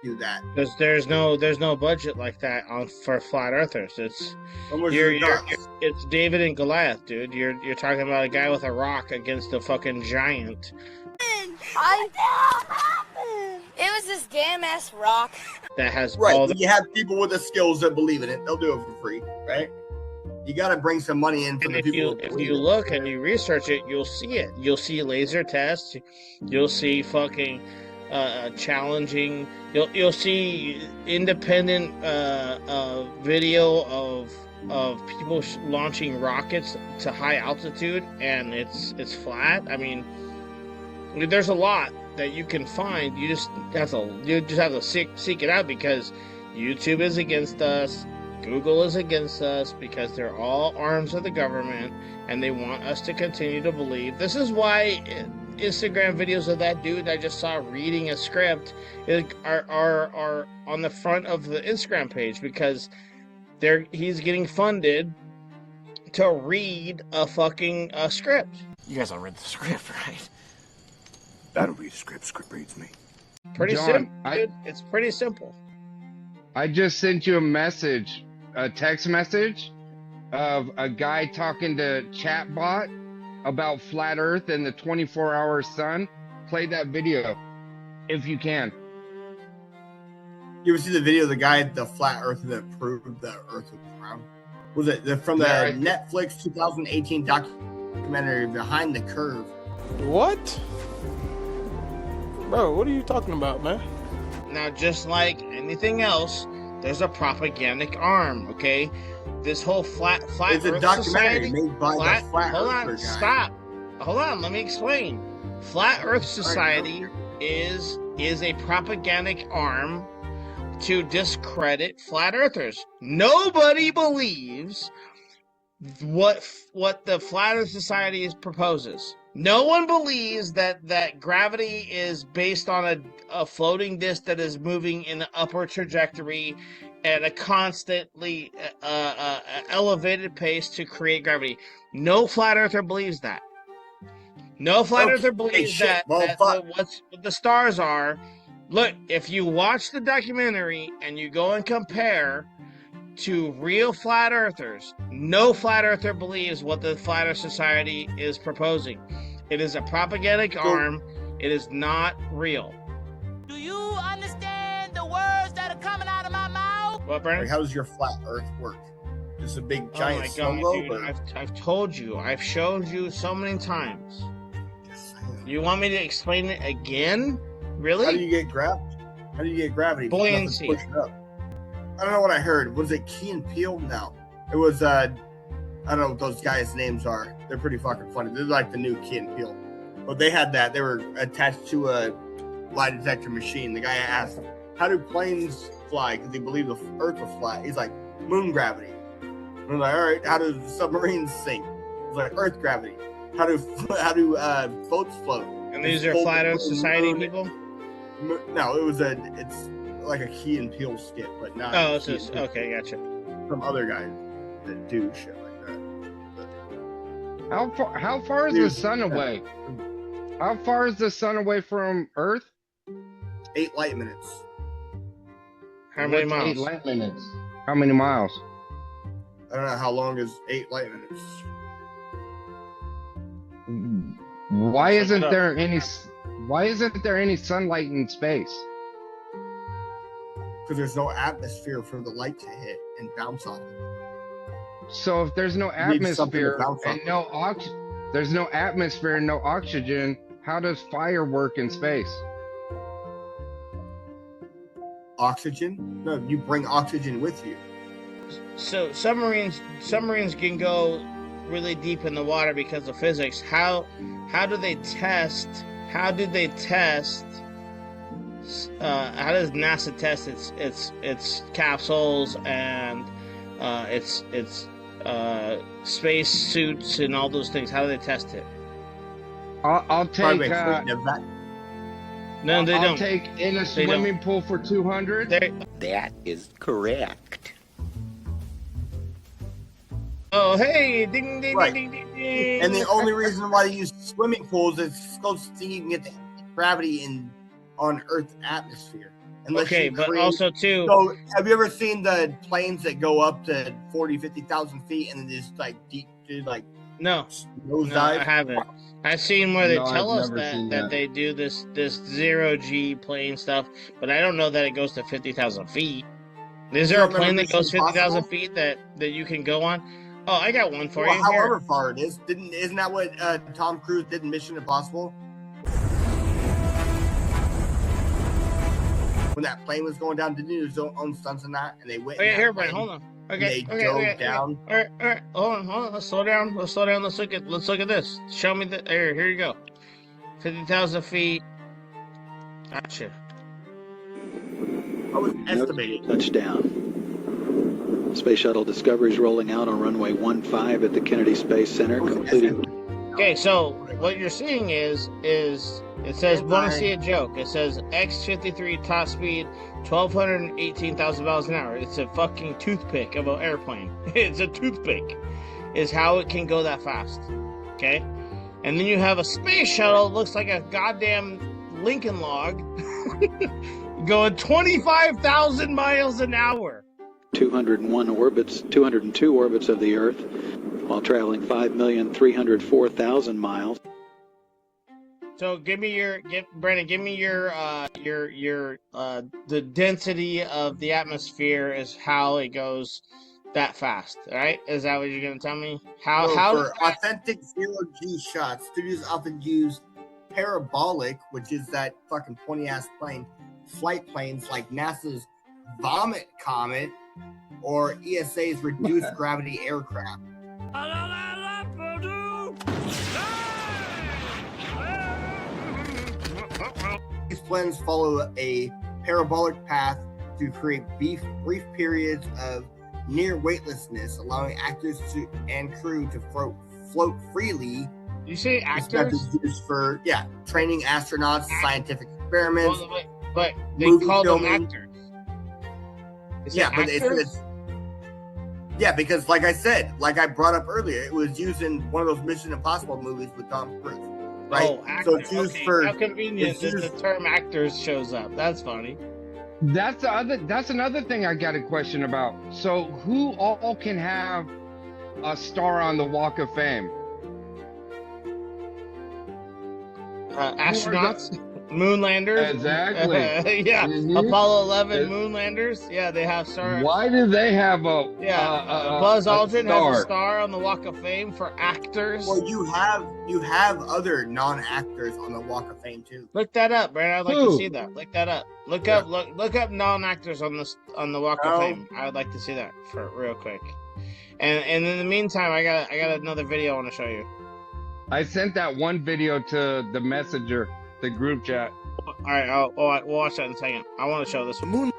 do that? Because there's no budget like that for flat earthers. It's David and Goliath, dude. You're talking about a guy with a rock against a fucking giant. It was this damn ass rock. That has You have people with the skills that believe in it. They'll do it for free, right? You got to bring some money in for the people. If you look and you research it, you'll see it. You'll see laser tests. You'll see fucking challenging. You'll see independent video of people launching rockets to high altitude, and it's flat. I mean, there's a lot that you can find. You just have to seek it out, because YouTube is against us. Google is against us, because they're all arms of the government, and they want us to continue to believe. This is why Instagram videos of that dude I just saw reading a script are on the front of the Instagram page, because he's getting funded to read a fucking script. You guys all read the script, right? I don't read a script. Script reads me. Pretty simple, dude. It's pretty simple. I just sent you a text message of a guy talking to chatbot about flat Earth and the 24-hour sun. Play that video if you can. You ever see the video of the guy at the flat Earth that proved that Earth was round? Was it from the Netflix 2018 documentary Behind the Curve? What? Bro, what are you talking about, man? Now, just like anything else, there's a propagandic arm, okay? This whole flat it's Earth a documentary society, made by the flat hold Earther on, guy. stop. Hold on, let me explain. Flat Earth Society is a propagandic arm to discredit flat earthers. Nobody believes what the Flat Earth Society proposes. No one believes that gravity is based on a floating disk that is moving in an upward trajectory at a constantly elevated pace to create gravity. No flat earther believes that. No flat earther believes shit. that what the stars are. Look, if you watch the documentary and you go and compare to real flat earthers, no flat earther believes what the Flat Earth Society is proposing. It is a propagandic arm. It is not real. Do you understand the words that are coming out of my mouth? What, Brandon? Like, how does your flat Earth work? Just a big giant oh my snow God, globe? dude! I've told you. I've showed you so many times. You want me to explain it again? Really? How do you get gravity? How do you get gravity? Buoyancy. Push it up. I don't know what I heard. Was it Key and Peele? No. It was, I don't know what those guys' names are. They're pretty fucking funny. They're like the new Key and Peele. But they had that. They were attached to a lie detector machine. The guy asked them, how do planes fly? Because they believe the Earth was flat. He's like, moon gravity. And they're like, all right, how do submarines sink? He's like, Earth gravity. How do boats float? And these are Flat Earth Society people? No, it's like a Key and Peele skit, but not. Oh, it's just, okay, gotcha. From other guys that do shit like that. But How far is the sun away? How far is the sun away from Earth? 8 light minutes. How many miles? 8 light minutes. How many miles? I don't know how long is 8 light minutes. Why isn't there any sunlight in space? Because there's no atmosphere for the light to hit and bounce off it. So if there's no atmosphere and there's no atmosphere and no oxygen, how does fire work in space? Oxygen? No, you bring oxygen with you. So submarines can go really deep in the water because of physics. How do they test? How does NASA test its capsules and its space suits and all those things? How do they test it? I'll take. No, they don't. I'll take in a swimming pool for 200. That is correct. Oh, hey, ding, ding, Right. ding, ding, ding. And the only reason why they use swimming pools is so you can get the gravity on Earth's atmosphere. Okay, but also too. So, have you ever seen the planes that go up to 40, 50,000 feet and then just like deep, like no, nosedive? I haven't. I've seen where they tell I've us never seen that they do this 0G plane stuff, but I don't know that it goes to 50,000 feet. Is there a plane that goes 50,000 feet that you can go on? Oh, I got one for you. However far it is, isn't that what Tom Cruise did in Mission Impossible? When that plane was going down, didn't he do his own stunts in that? And they went. Okay, here, Brian, hold on. Okay, they dove down. All right. Hold on. Let's slow down. Let's look at this. Show me the. Here you go. 50,000 feet. Gotcha. I was estimating. Touchdown. Space Shuttle Discovery is rolling out on runway 15 at the Kennedy Space Center, completing. Okay, so what you're seeing is it says, want to see a joke. It says X-53 top speed 1,218,000 miles an hour. It's a fucking toothpick of an airplane. It's a toothpick is how it can go that fast. Okay? And then you have a space shuttle that looks like a goddamn Lincoln log going 25,000 miles an hour. 202 orbits of the Earth, while traveling 5,304,000 miles. So Brandon, give me your the density of the atmosphere is how it goes that fast, all right? Is that what you're gonna tell me? For authentic 0G shots, studios often use parabolic, which is that fucking pointy ass flight planes like NASA's Vomit Comet or ESA's reduced gravity aircraft. These planes follow a parabolic path to create brief periods of near weightlessness, allowing actors and crew to float freely. You say actors? Used for training astronauts, scientific experiments. But they call them actors. Because like I said, like I brought up earlier, it was used in one of those Mission Impossible movies with Tom Cruise. right? Oh, actor. So it's used Okay. for. How convenient that the term actors shows up. That's funny. That's another thing I got a question about. So who all can have a star on the Walk of Fame? Astronauts, moonlanders. Exactly. Yeah, Mhm. Apollo 11 moonlanders. Yeah, they have stars. Why do they have Buzz Aldrin has a star on the Walk of Fame for actors. Well, you have other non-actors on the Walk of Fame too. Look that up, Brandon. I'd like to see that. Look that up. Look up non-actors on the Walk of Fame. I would like to see that for real quick. And in the meantime, I got another video I want to show you. I sent that one video to the messenger, the group chat. All right, we'll watch that in a second. I want to show this one.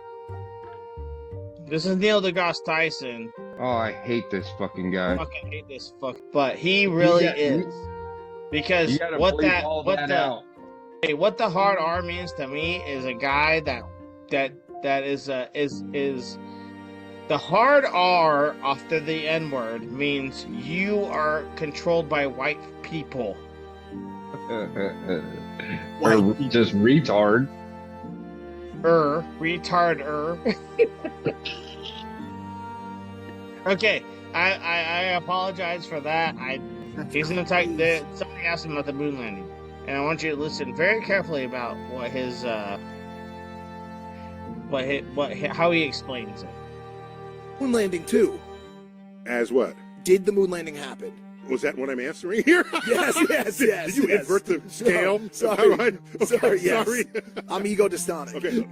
This is Neil deGrasse Tyson. Oh, I hate this fucking guy. I fucking hate this fuck, but he really is. Because what the hard R means to me is a guy that is the hard R after the N word means you are controlled by white people. Or just retard. Retard. Okay, I apologize for that. He's gonna talk. Somebody asked him about the moon landing, and I want you to listen very carefully about what how he explains it. Moon landing too. As what? Did the moon landing happen? Was that what I'm answering here? Yes. Did you invert the scale? No, sorry. Right. Okay, sorry, yes. Sorry. I'm ego dystonic. Okay,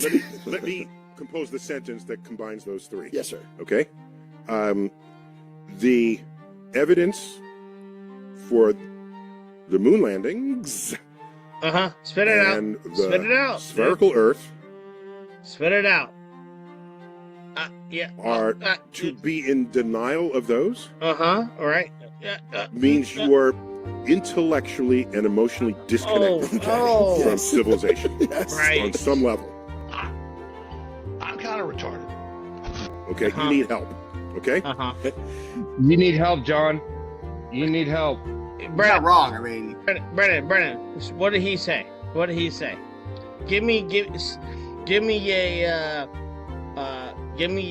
let me compose the sentence that combines those three. Yes, sir. Okay. The evidence for the moon landings. Spit it out. And the Spit it out. spherical Earth. Spit it out. Are to be in denial of those. All right. Means you are intellectually and emotionally disconnected from civilization. Right. On some level. I'm kind of retarded. Okay, you need help. Okay? You need help, John. You need help. Brennan, not wrong. I mean, Brennan. What did he say? Give me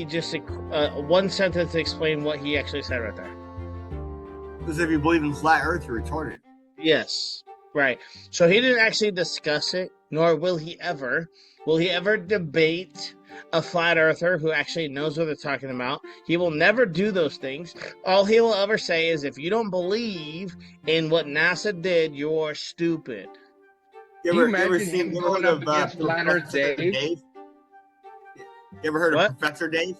just a one sentence to explain what he actually said right there. Because if you believe in flat Earth, you're retarded. Yes, right. So he didn't actually discuss it, nor will he ever. Will he ever debate a flat earther who actually knows what they're talking about? He will never do those things. All he will ever say is, if you don't believe in what NASA did, you're stupid. You ever heard of Professor Dave? You ever heard of Professor Dave?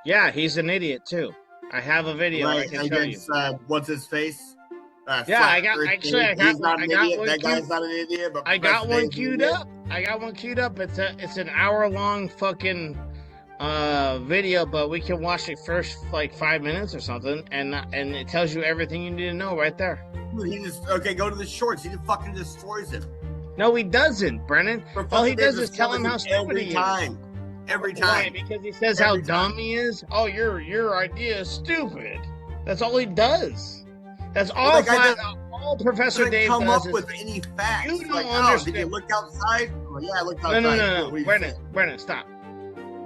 Yeah, he's an idiot too. I have a video I can show you. What's his face? Yeah, I got one. That guy's not an idiot, but I got one queued up. It's an hour-long fucking video, but we can watch it first like 5 minutes or something, and it tells you everything you need to know right there. Dude, go to the shorts. He just fucking destroys him. No, he doesn't, Brennan. All he does is tell him how stupid he is. Every time. Because he says how dumb he is. Oh, your idea is stupid. That's all he does. That's all. All Professor Dave does. Come up with any facts. You don't understand. Did you look outside? Well, yeah, I looked outside. No. Brennan, stop.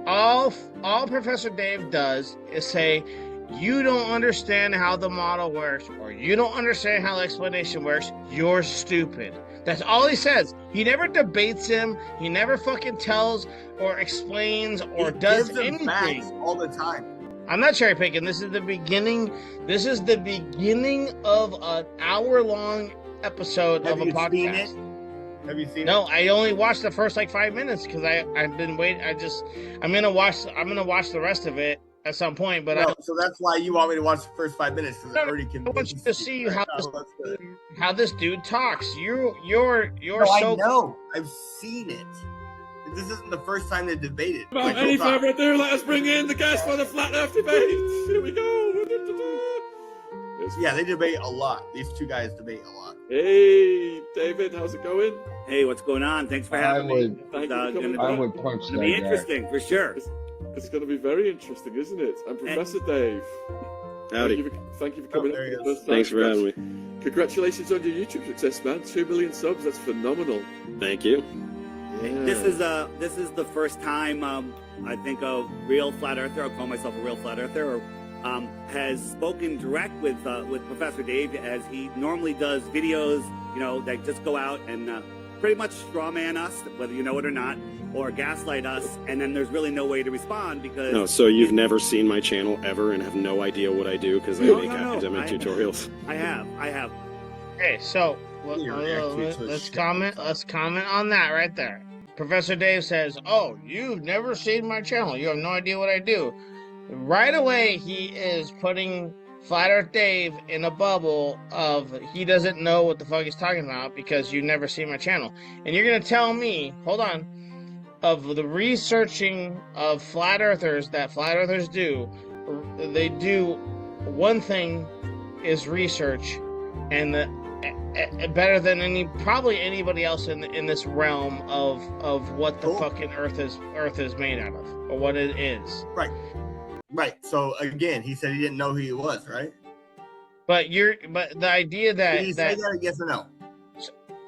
All Professor Dave does is say, you don't understand how the model works, or you don't understand how the explanation works. You're stupid. That's all he says. He never debates him. He never fucking tells or explains or does anything. Facts all the time. I'm not cherry picking. This is the beginning. This is the beginning of an hour-long episode of a podcast. Have you seen it? No, I only watched the first 5 minutes because I've been waiting. I'm gonna watch the rest of it at some point. But so that's why you want me to watch the first 5 minutes, because I already can. I want you to see how this dude talks. You're no, so. I know. I've seen it. This isn't the first time they debated. About 85 right there. Let us bring in the guest for the flat Earth debate. Here we go. Yeah, they debate a lot. These two guys debate a lot. Hey, David, how's it going? Hey, what's going on? Thanks for having me. I would punch It'll be interesting, for sure. It's going to be very interesting, isn't it? I'm Professor Dave. Howdy. Thank you for coming up for the first time. Thanks for having me. Congratulations on your YouTube success, man. 2 million subs. That's phenomenal. Thank you. Yeah. This is the first time I think a real flat earther, I'll call myself a real flat earther, has spoken direct with Professor Dave, as he normally does videos, that just go out and pretty much strawman us, whether you know it or not, or gaslight us, and then there's really no way to respond because... No, so you've never seen my channel ever and have no idea what I do because I make academic tutorials? I have. Okay, so let's comment on that right there. Professor Dave says, "Oh, you've never seen my channel. You have no idea what I do." Right away, he is putting Flat Earth Dave in a bubble of he doesn't know what the fuck he's talking about because you've never seen my channel. And you're gonna tell me, hold on, of the researching of flat earthers that flat earthers do, they do one thing is research, and better than probably anybody else in this realm of what the fucking earth is made out of, or what it is. Right. So again, he said he didn't know who he was, right? But the idea that did he say that, yes or no?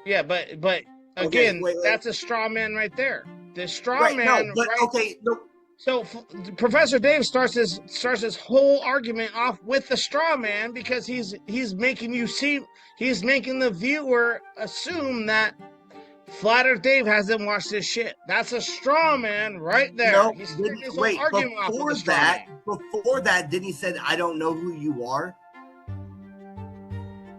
Yeah, but again, wait. That's a straw man right there. The straw man. No, but right, okay. No. So Professor Dave starts his whole argument off with the straw man because he's making the viewer assume that Flat Earth Dave hasn't watched this shit. That's a straw man right there. No, he's wait. Before that, didn't he say, "I don't know who you are"?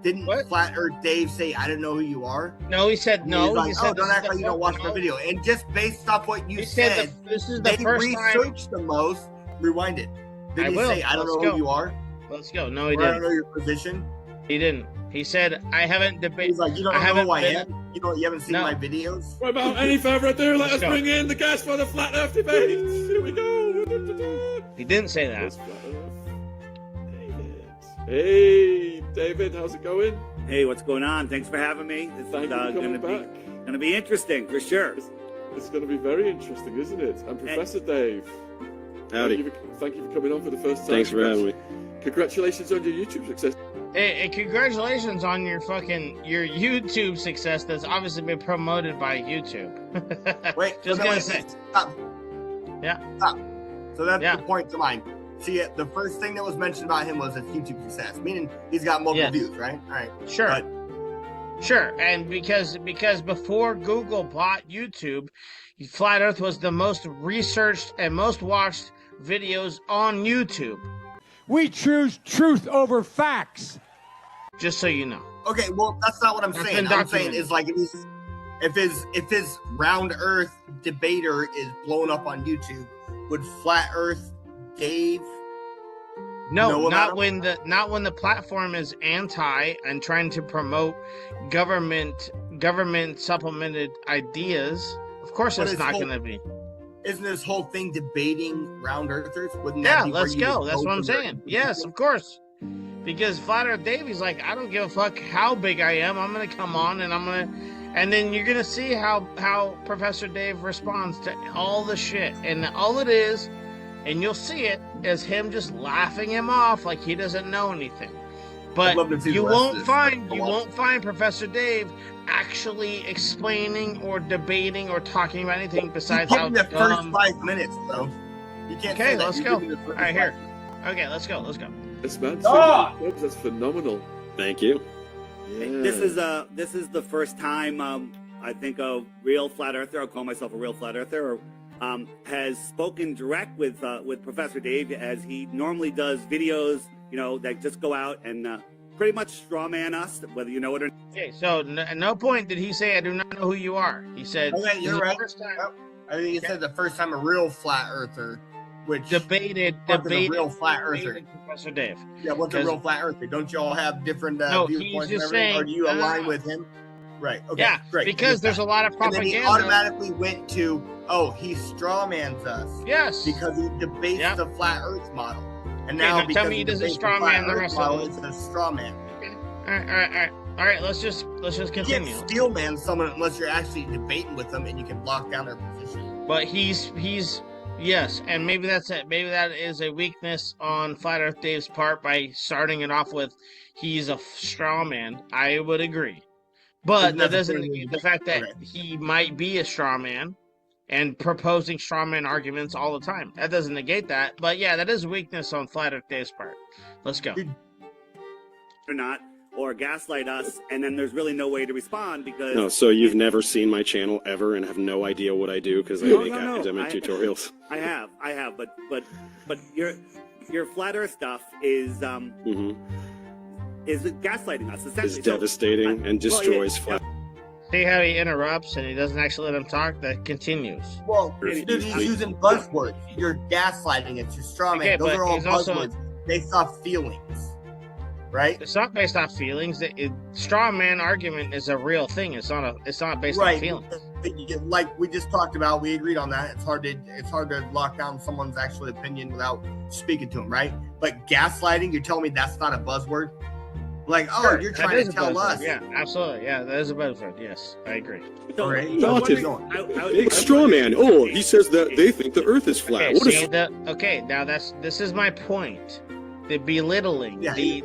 Didn't Flat Earth Dave say, "I don't know who you are"? No, he said no. Like, he said, "Don't act like you don't watch my video." And just based off what you said, this is the first time they researched the most. Rewind it. Did he say, "I don't know who you are"? Let's go. No, he didn't. I don't know your position. He didn't. He said, "I haven't debated." He's like, "You don't know who I am. You haven't seen my videos." Without any further ado, let us bring in the guest for the Flat Earth debate. Here we go. He didn't say that. Hey, David, how's it going? Hey, what's going on? Thanks for having me. This is gonna be interesting for sure. It's going to be very interesting, isn't it? I'm Professor Dave. Howdy. Thank you for coming on for the first time. Thanks for having me. Congratulations on your YouTube success. Hey, congratulations on your YouTube success that's obviously been promoted by YouTube. Wait, just gonna say. Stop. Yeah. Stop. So that's the point to mine. See, the first thing that was mentioned about him was his YouTube success, meaning he's got multiple views, right? All right. Sure. Sure, and because before Google bought YouTube, Flat Earth was the most researched and most watched videos on YouTube. We choose truth over facts. Just so you know. Okay, well, that's not what I'm saying. I'm saying is like if his round Earth debater is blown up on YouTube, would Flat Earth Dave? No, not when the platform is anti and trying to promote government supplemented ideas. Of course, it's not going to be. Isn't this whole thing debating round earthers? Let's go. That's what I'm saying. Yes, of course. Because Flat Earth Davey's like, I don't give a fuck how big I am. I'm going to come on and then you're going to see how Professor Dave responds to all the shit. And all it is, and you'll see it, is him just laughing him off like he doesn't know anything. But you won't find Professor Dave actually explaining or debating or talking about anything besides how the first 5 minutes, though. You can't say that. Let's go. All right, here. Okay, let's go. This man, that's phenomenal. Thank you. Yeah. This is the first time I think a real flat earther, I'll call myself a real flat earther, has spoken direct with Professor Dave, as he normally does videos, that just go out and pretty much strawman us, whether you know it or not. Okay, so at no point did he say, "I do not know who you are." He said, "Okay, you're right." I think he said the first time a real flat earther, which debated a real flat earther, Professor Dave. Yeah, what's a real flat earther? Don't you all have different viewpoints and everything, saying, or do you align with him? Right. Okay. Yeah. Great. Because there's a lot of propaganda. And then he automatically went to, he strawmans us. Yes. Because he debates the flat Earth model, and now tell me he doesn't strawman the rest of it. It's a strawman. All right. Let's just continue. You can't steelman someone unless you're actually debating with them and you can lock down their position. But he's Yes, and maybe that's it. Maybe that is a weakness on Flat Earth Dave's part by starting it off with he's a straw man. I would agree. But Isn't that that the doesn't thing negate with the fact that okay. he might be a straw man and proposing straw man arguments all the time. That doesn't negate that. But yeah, that is a weakness on Flat Earth Dave's part. Let's go. Or not, or gaslight us, and then there's really no way to respond because. No, so you've never seen my channel ever and have no idea what I do because I make academic tutorials. I have, but your flat Earth stuff is is gaslighting us essentially. It's devastating and destroys flat. See how he interrupts and he doesn't actually let him talk? That continues. Well, dude, he's using buzzwords. You're gaslighting it. You're straw man. Okay, Those but are all he's also- buzzwords based off feelings, right? It's not based off feelings. Straw man argument is a real thing. It's not based on feelings. Like we just talked about, we agreed on that. It's hard to lock down someone's actual opinion without speaking to them, right? But gaslighting, you're telling me that's not a buzzword? Like, oh, Sure, you're that trying is to a tell buzzword. us. Yeah, absolutely. Yeah, that is a buzzword. Yes, I agree. So, Big straw man. Oh, he says that they think the Earth is flat. Okay, What see, is? okay, now this is my point. The belittling, the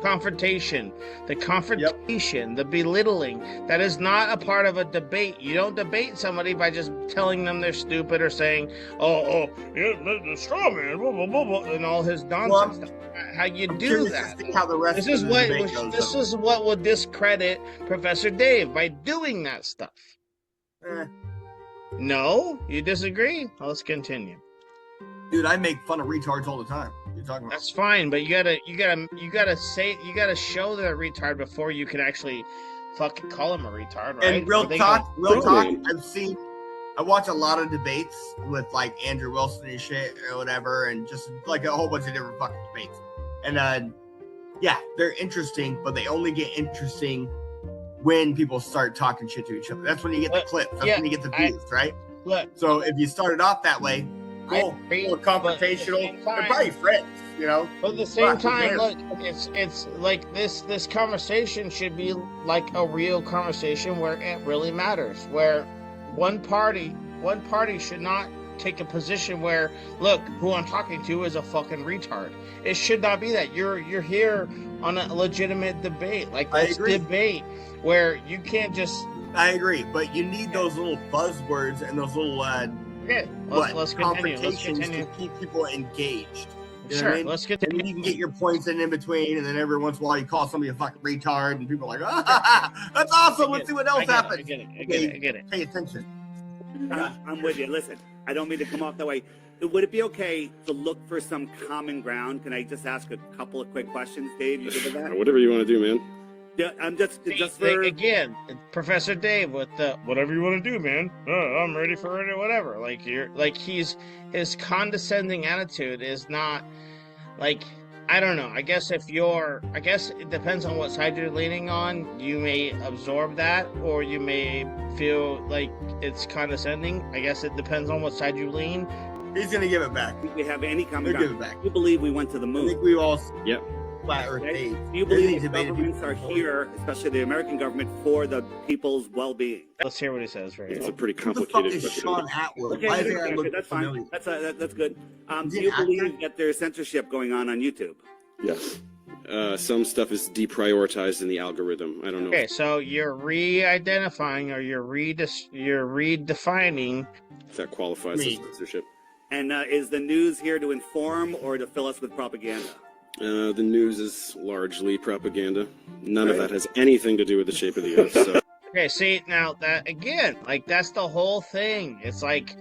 confrontation, the belittling. That is not a part of a debate. You don't debate somebody by just telling them they're stupid or saying, yeah, the straw man, blah, blah, blah, blah, and all his nonsense. Well, how you do that? How the rest this is of the what debate goes, this though. is what will discredit Professor Dave by doing that stuff. No, you disagree? Well, let's continue. Dude, I make fun of retards all the time. What are you talking about? That's fine, but you gotta show they're a retard before you can actually fucking call him a retard, right? And real talk, I watch a lot of debates with like Andrew Wilson and shit or whatever, and just like a whole bunch of different fucking debates. And yeah, they're interesting, but they only get interesting when people start talking shit to each other. That's when you get the clips. That's when you get the views, right? Look, so if you started off that way, cool, more confrontational, they're probably friends, you know. But at the same time, look, it's like this conversation should be like a real conversation where it really matters, where one party should not take a position where, look, who I'm talking to is a fucking retard. It should not be that. You're here on a legitimate debate. Like, let's debate where you can't just... I agree, but you need those little buzzwords and those little let's continue. To keep people engaged. You know Sure, what I mean? let's continue. And then you can get your points in between, and then every once in a while you call somebody a fucking retard, and people are like, ah, that's awesome. Let's see what else happens. I get it. Pay attention. I'm with you. Listen, I don't mean to come off that way. Would it be okay to look for some common ground? Can I just ask a couple of quick questions, Dave? You good with that? Whatever you want to do, man. Yeah, I'm just for... Again, Professor Dave with the whatever you want to do, man. I'm ready for it or whatever. Like his condescending attitude is not like, I don't know. I guess it depends on what side you're leaning on. You may absorb that, or you may feel like it's condescending. I guess it depends on what side you lean. He's gonna give it back. I think we have any common He'll ground. give it back. You believe we went to the moon? I think we all. Yep. Flat Earth Dave. Do you believe the governments are here, especially the American government, for the people's well-being? Let's hear what he says right here. It's a pretty Who the fuck complicated is question. Sean Atwood? Okay, Why does that look that's familiar? fine. That's good. Do you believe that there's censorship going on YouTube? Yes. Some stuff is deprioritized in the algorithm. I don't know. Okay, so you're re-identifying or you're redefining. If that qualifies as censorship. And is the news here to inform or to fill us with propaganda? The news is largely propaganda. None of that has anything to do with the shape of the Earth. So. Okay, see, now that again, like that's the whole thing. It's like.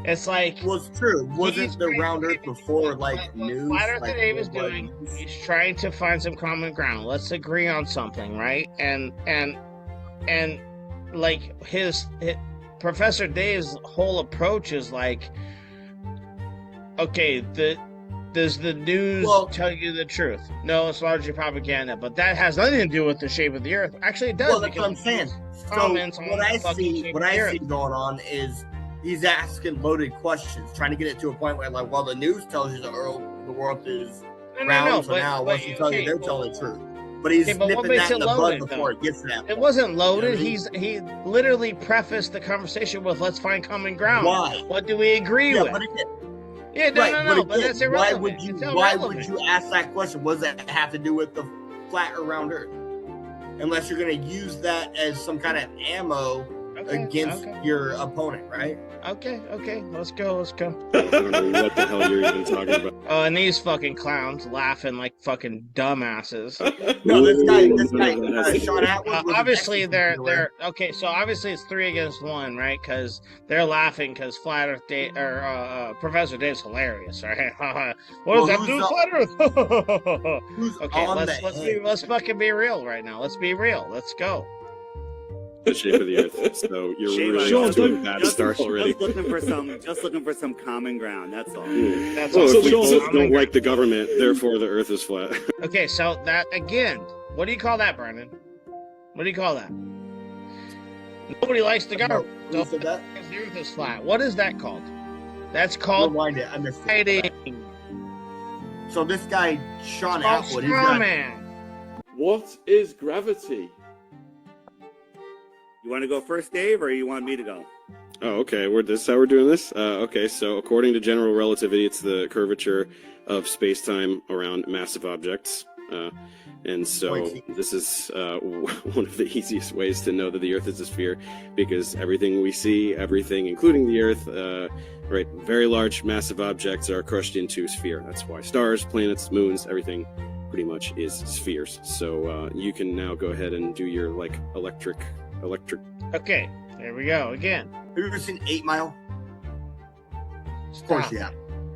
Well, it's true. Wasn't the round Earth before like news? Flat Earth like, Dave is doing. He's trying to find some common ground. Let's agree on something, right? And like his Professor Dave's whole approach is like, okay, does the news tell you the truth? No, it's largely propaganda, but that has nothing to do with the shape of the Earth. Actually, it does. Well, that's what I'm saying. So what I see going on is he's asking loaded questions, trying to get it to a point where, like, the news tells you the world is round, so now once you tell you they're telling the truth. but he's Okay, but what nipping makes that in it the loaded, bud before though? it gets to that point. It wasn't loaded. You know what He literally prefaced the conversation with "Let's find common ground." Why? What do we agree Yeah, with? but again, Yeah, no, but again, that's irrelevant. Why would you ask that question? What does that have to do with the flat or round Earth? Unless you're going to use that as some kind of ammo against your opponent, right? Okay, let's go. I don't know what the hell you're even talking about. Oh, and these fucking clowns laughing like fucking dumbasses. No, this guy, Sean Atwood. Obviously, they're okay. So obviously, it's 3 against 1, right? Because they're laughing because Flat Earth Professor Dave's hilarious, right? What does that do with Flat Earth? Okay, let's fucking be real right now. Let's be real. Let's go. The shape of the Earth. So you're really Sean, off to a bad start already. Just looking for some common ground. That's all. That's well, all. we both don't like the government, therefore the Earth is flat. Okay, so that again, what do you call that, Brennan? What do you call that? Nobody likes the government. So the Earth is flat. What is that called? That's called Rewind it. I missed fighting. So this guy, Sean Oh, Atwood, What is gravity? You want to go first, Dave, or you want me to go? Oh, okay. This is how we're doing this? Okay, so according to general relativity, it's the curvature of space-time around massive objects. And so this is one of the easiest ways to know that the Earth is a sphere, because everything we see, everything, including the Earth, right, very large, massive objects are crushed into a sphere. That's why stars, planets, moons, everything pretty much is spheres. So you can now go ahead and do your, like, electric. Okay, there we go again. Have you ever seen 8 Mile? Of course you have.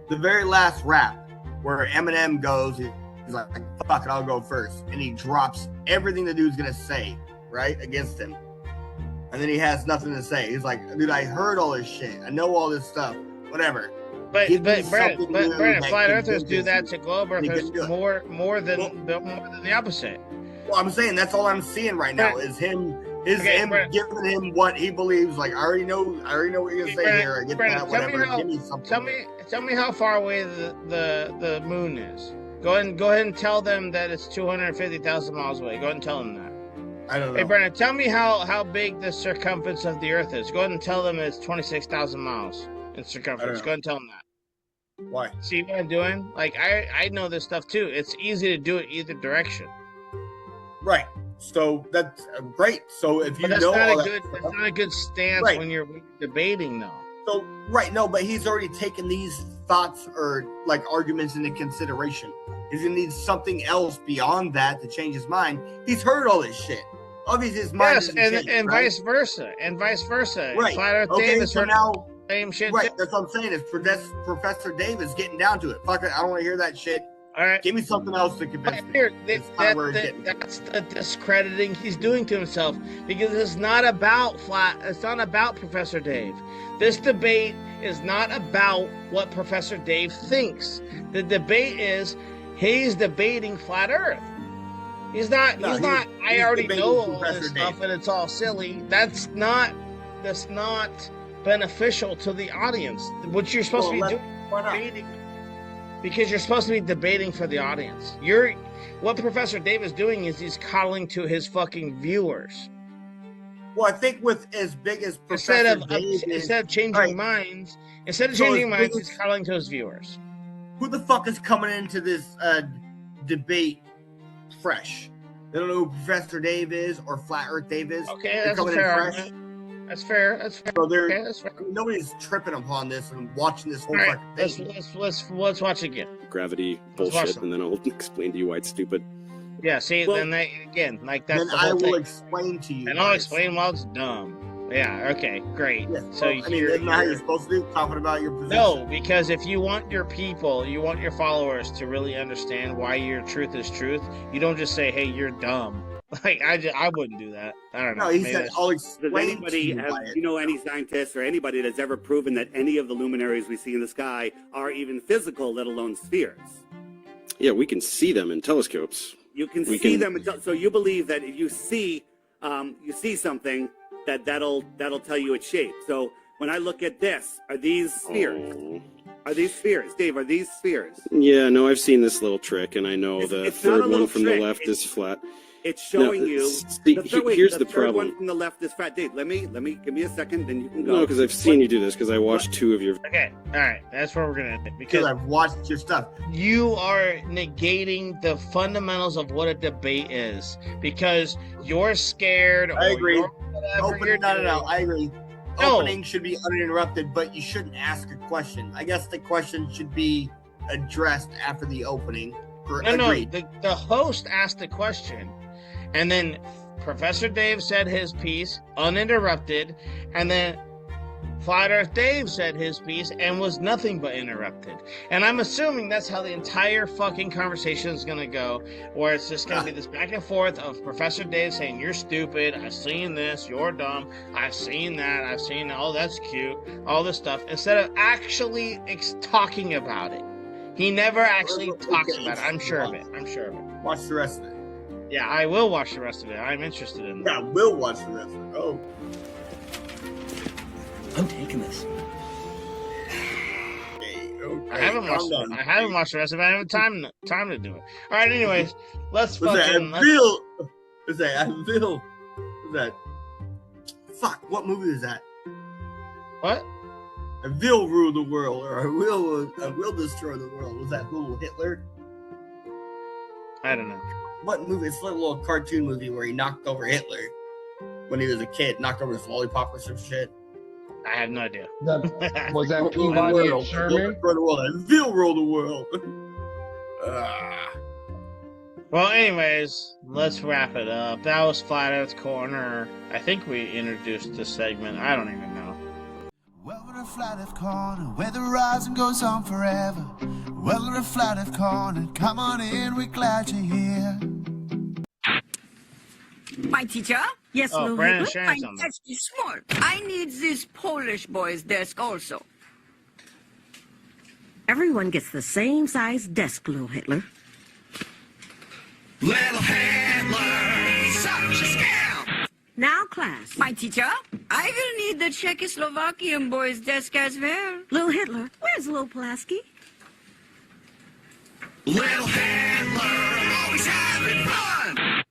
The very last rap where Eminem goes, he's like, fuck it, I'll go first. And he drops everything the dude's going to say, right, against him. And then he has nothing to say. He's like, dude, I heard all this shit. I know all this stuff. Whatever. But Brandon, flat earthers do that to globe earthers more than the opposite. Well, I'm saying that's all I'm seeing right now is him giving him what he believes. Like, I already know what you're gonna say here. I get that, whatever. Give me something. Tell me how far away the moon is. Go ahead and tell them that it's 250,000 miles away. Go ahead and tell them that. I don't know. Hey, Brandon, tell me how big the circumference of the Earth is. Go ahead and tell them it's 26,000 miles in circumference. Go ahead and tell them that. Why? See what I'm doing? Like, I know this stuff too. It's easy to do it either direction. Right. So that's great. So if you that's know not all that's not a good stance when you're debating, though. So no, but he's already taken these thoughts or like arguments into consideration. He's gonna need something else beyond that to change his mind. He's heard all this shit. Obviously, his mind yes, and changed, vice versa, Right. Flat Earth okay, Davis so heard now same shit. Right. Too. That's what I'm saying. Is Professor Davis getting down to it? Fuck it. I don't want to hear that shit. All right. Give me something else to convince me. That's the discrediting he's doing to himself, because it's not about It's not about Professor Dave. This debate is not about what Professor Dave thinks. The debate is he's debating flat Earth. He's not. I already know all this stuff, and it's all silly. That's not beneficial to the audience. What you're supposed to be doing. Debating. Because you're supposed to be debating for the audience. What Professor Dave is doing is he's calling to his fucking viewers. Well, I think with as big as Professor Dave instead of changing minds, he's calling to his viewers. Who the fuck is coming into this debate fresh? They don't know who Professor Dave is or Flat Earth Dave is. Okay, that's a fair argument. That's fair. That's fair. So that's fair. Nobody's tripping upon this and watching this whole fucking thing. Let's watch again. Gravity bullshit, and then I'll explain to you why it's stupid. Yeah, see, then that's then the whole I will thing. Explain to you. And I'll explain why it's dumb. Yeah, okay, great. Yeah, so isn't that how you're supposed to do? Talking about your position? No, because if you want your people, you want your followers to really understand why your truth is truth, you don't just say, hey, you're dumb. Like, I wouldn't do that. I don't know. No, he said, I'll explain to you. Do you know any scientists or anybody that's ever proven that any of the luminaries we see in the sky are even physical, let alone spheres? Yeah, we can see them in telescopes. You can see them. So you believe that if you see something, that'll tell you its shape. So when I look at this, are these spheres? Are these spheres, Dave? Are these spheres? Yeah, no, I've seen this little trick, and I know It's the not a third little one from trick. the left is flat. It's showing No, you. see, here's the third problem. one from the left is fat. Dave, let me give me a second, then you can go. No, because I've seen you do this, because I watched 2 of your... Okay, all right, that's where we're gonna end it Because because I've watched your stuff. you are negating the fundamentals of what a debate is because you're scared. I agree. You're whatever you're No. doing. I agree. No. Opening should be uninterrupted, but you shouldn't ask a question. I guess the question should be addressed after the opening. Agreed. No. The host asked the question, and then Professor Dave said his piece uninterrupted, and then Flat Earth Dave said his piece and was nothing but interrupted. And I'm assuming that's how the entire fucking conversation is going to go, where it's just going to be this back and forth of Professor Dave saying, you're stupid, I've seen this, you're dumb, I've seen that, I've seen, oh, that's cute, all this stuff, instead of actually talking about it. He never actually talks about it. I'm sure of it. Watch the rest of it. Yeah, I will watch the rest of it. I'm interested in that. Yeah, I will watch the rest of it. Oh. I'm taking this. Okay, I haven't watched it. I haven't watched the rest of it. I haven't time to do it. All right, anyways, let's What's fucking. that? What's that? Fuck, what movie is that? What? I will rule the world, or I will destroy the world. Was that little Hitler? I don't know. What movie? It's a little cartoon movie where he knocked over Hitler when he was a kid, knocked over his lollipop or some shit. I have no idea. Was that Rule the Peabody and world. Sherman? I will rule the world. Well, anyways, let's wrap it up. That was Flat Earth Corner. I think we introduced this segment. I don't even know. Well, we're a Flat Earth Corner where the rising goes on forever. Well, we're a Flat Earth Corner. Come on in, we're glad you're here. My teacher? Yes, Lou Brandon Hitler? Sharon's I'm on there. actually smart. I need this Polish boy's desk also. Everyone gets the same size desk, Lou Hitler. Little Hitler, such a scam. Now, class. My teacher? I will need the Czechoslovakian boy's desk as well. Lou Hitler, where's Lou Pulaski? Little Hitler, always having fun.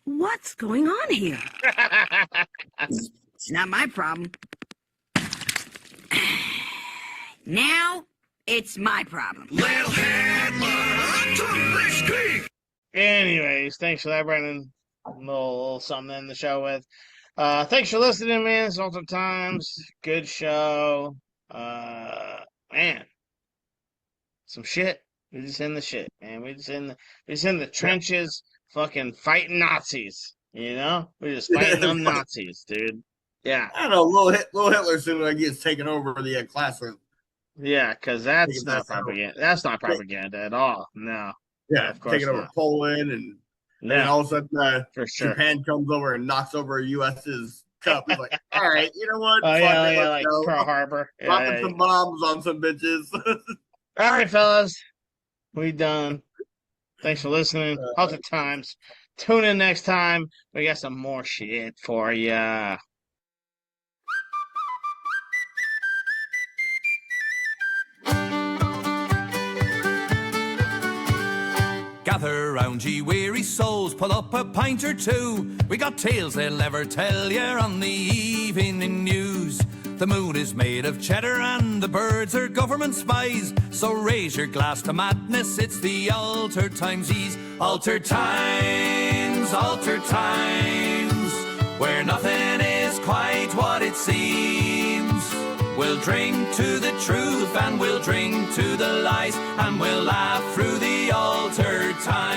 What's going on here? It's not my problem. Now, it's my problem. Little Hitler, too risky. Anyways, thanks for that, Brandon. A little something to end the show with. Thanks for listening, man. Salted Times. Good show. Man. Some shit. We're just in the shit, man. We're just in the trenches, fucking fighting Nazis. You know? We're just fighting them Nazis, dude. Yeah. I don't know. Little Hitler soon gets taken over the classroom. Yeah, because that's not propaganda. That's not propaganda at all. No. Yeah, of course taking over not. Poland, and then all of a sudden for sure. Japan comes over and knocks over U.S.'s cup. It's like, all right, you know what? Oh, Fuck yeah, it, yeah, let's like go. Pearl Harbor. Yeah, Dropping yeah, some bombs on some bitches. All right, fellas. We done. Thanks for listening. Salted Times. Tune in next time. We got some more shit for ya. Gather round, ye weary souls, pull up a pint or two. We got tales they'll never tell ye on the evening news. The moon is made of cheddar and the birds are government spies. So raise your glass to madness, it's the altered times. Altered times, where nothing is quite what it seems. We'll drink to the truth and we'll drink to the lies, and we'll laugh through the altered times.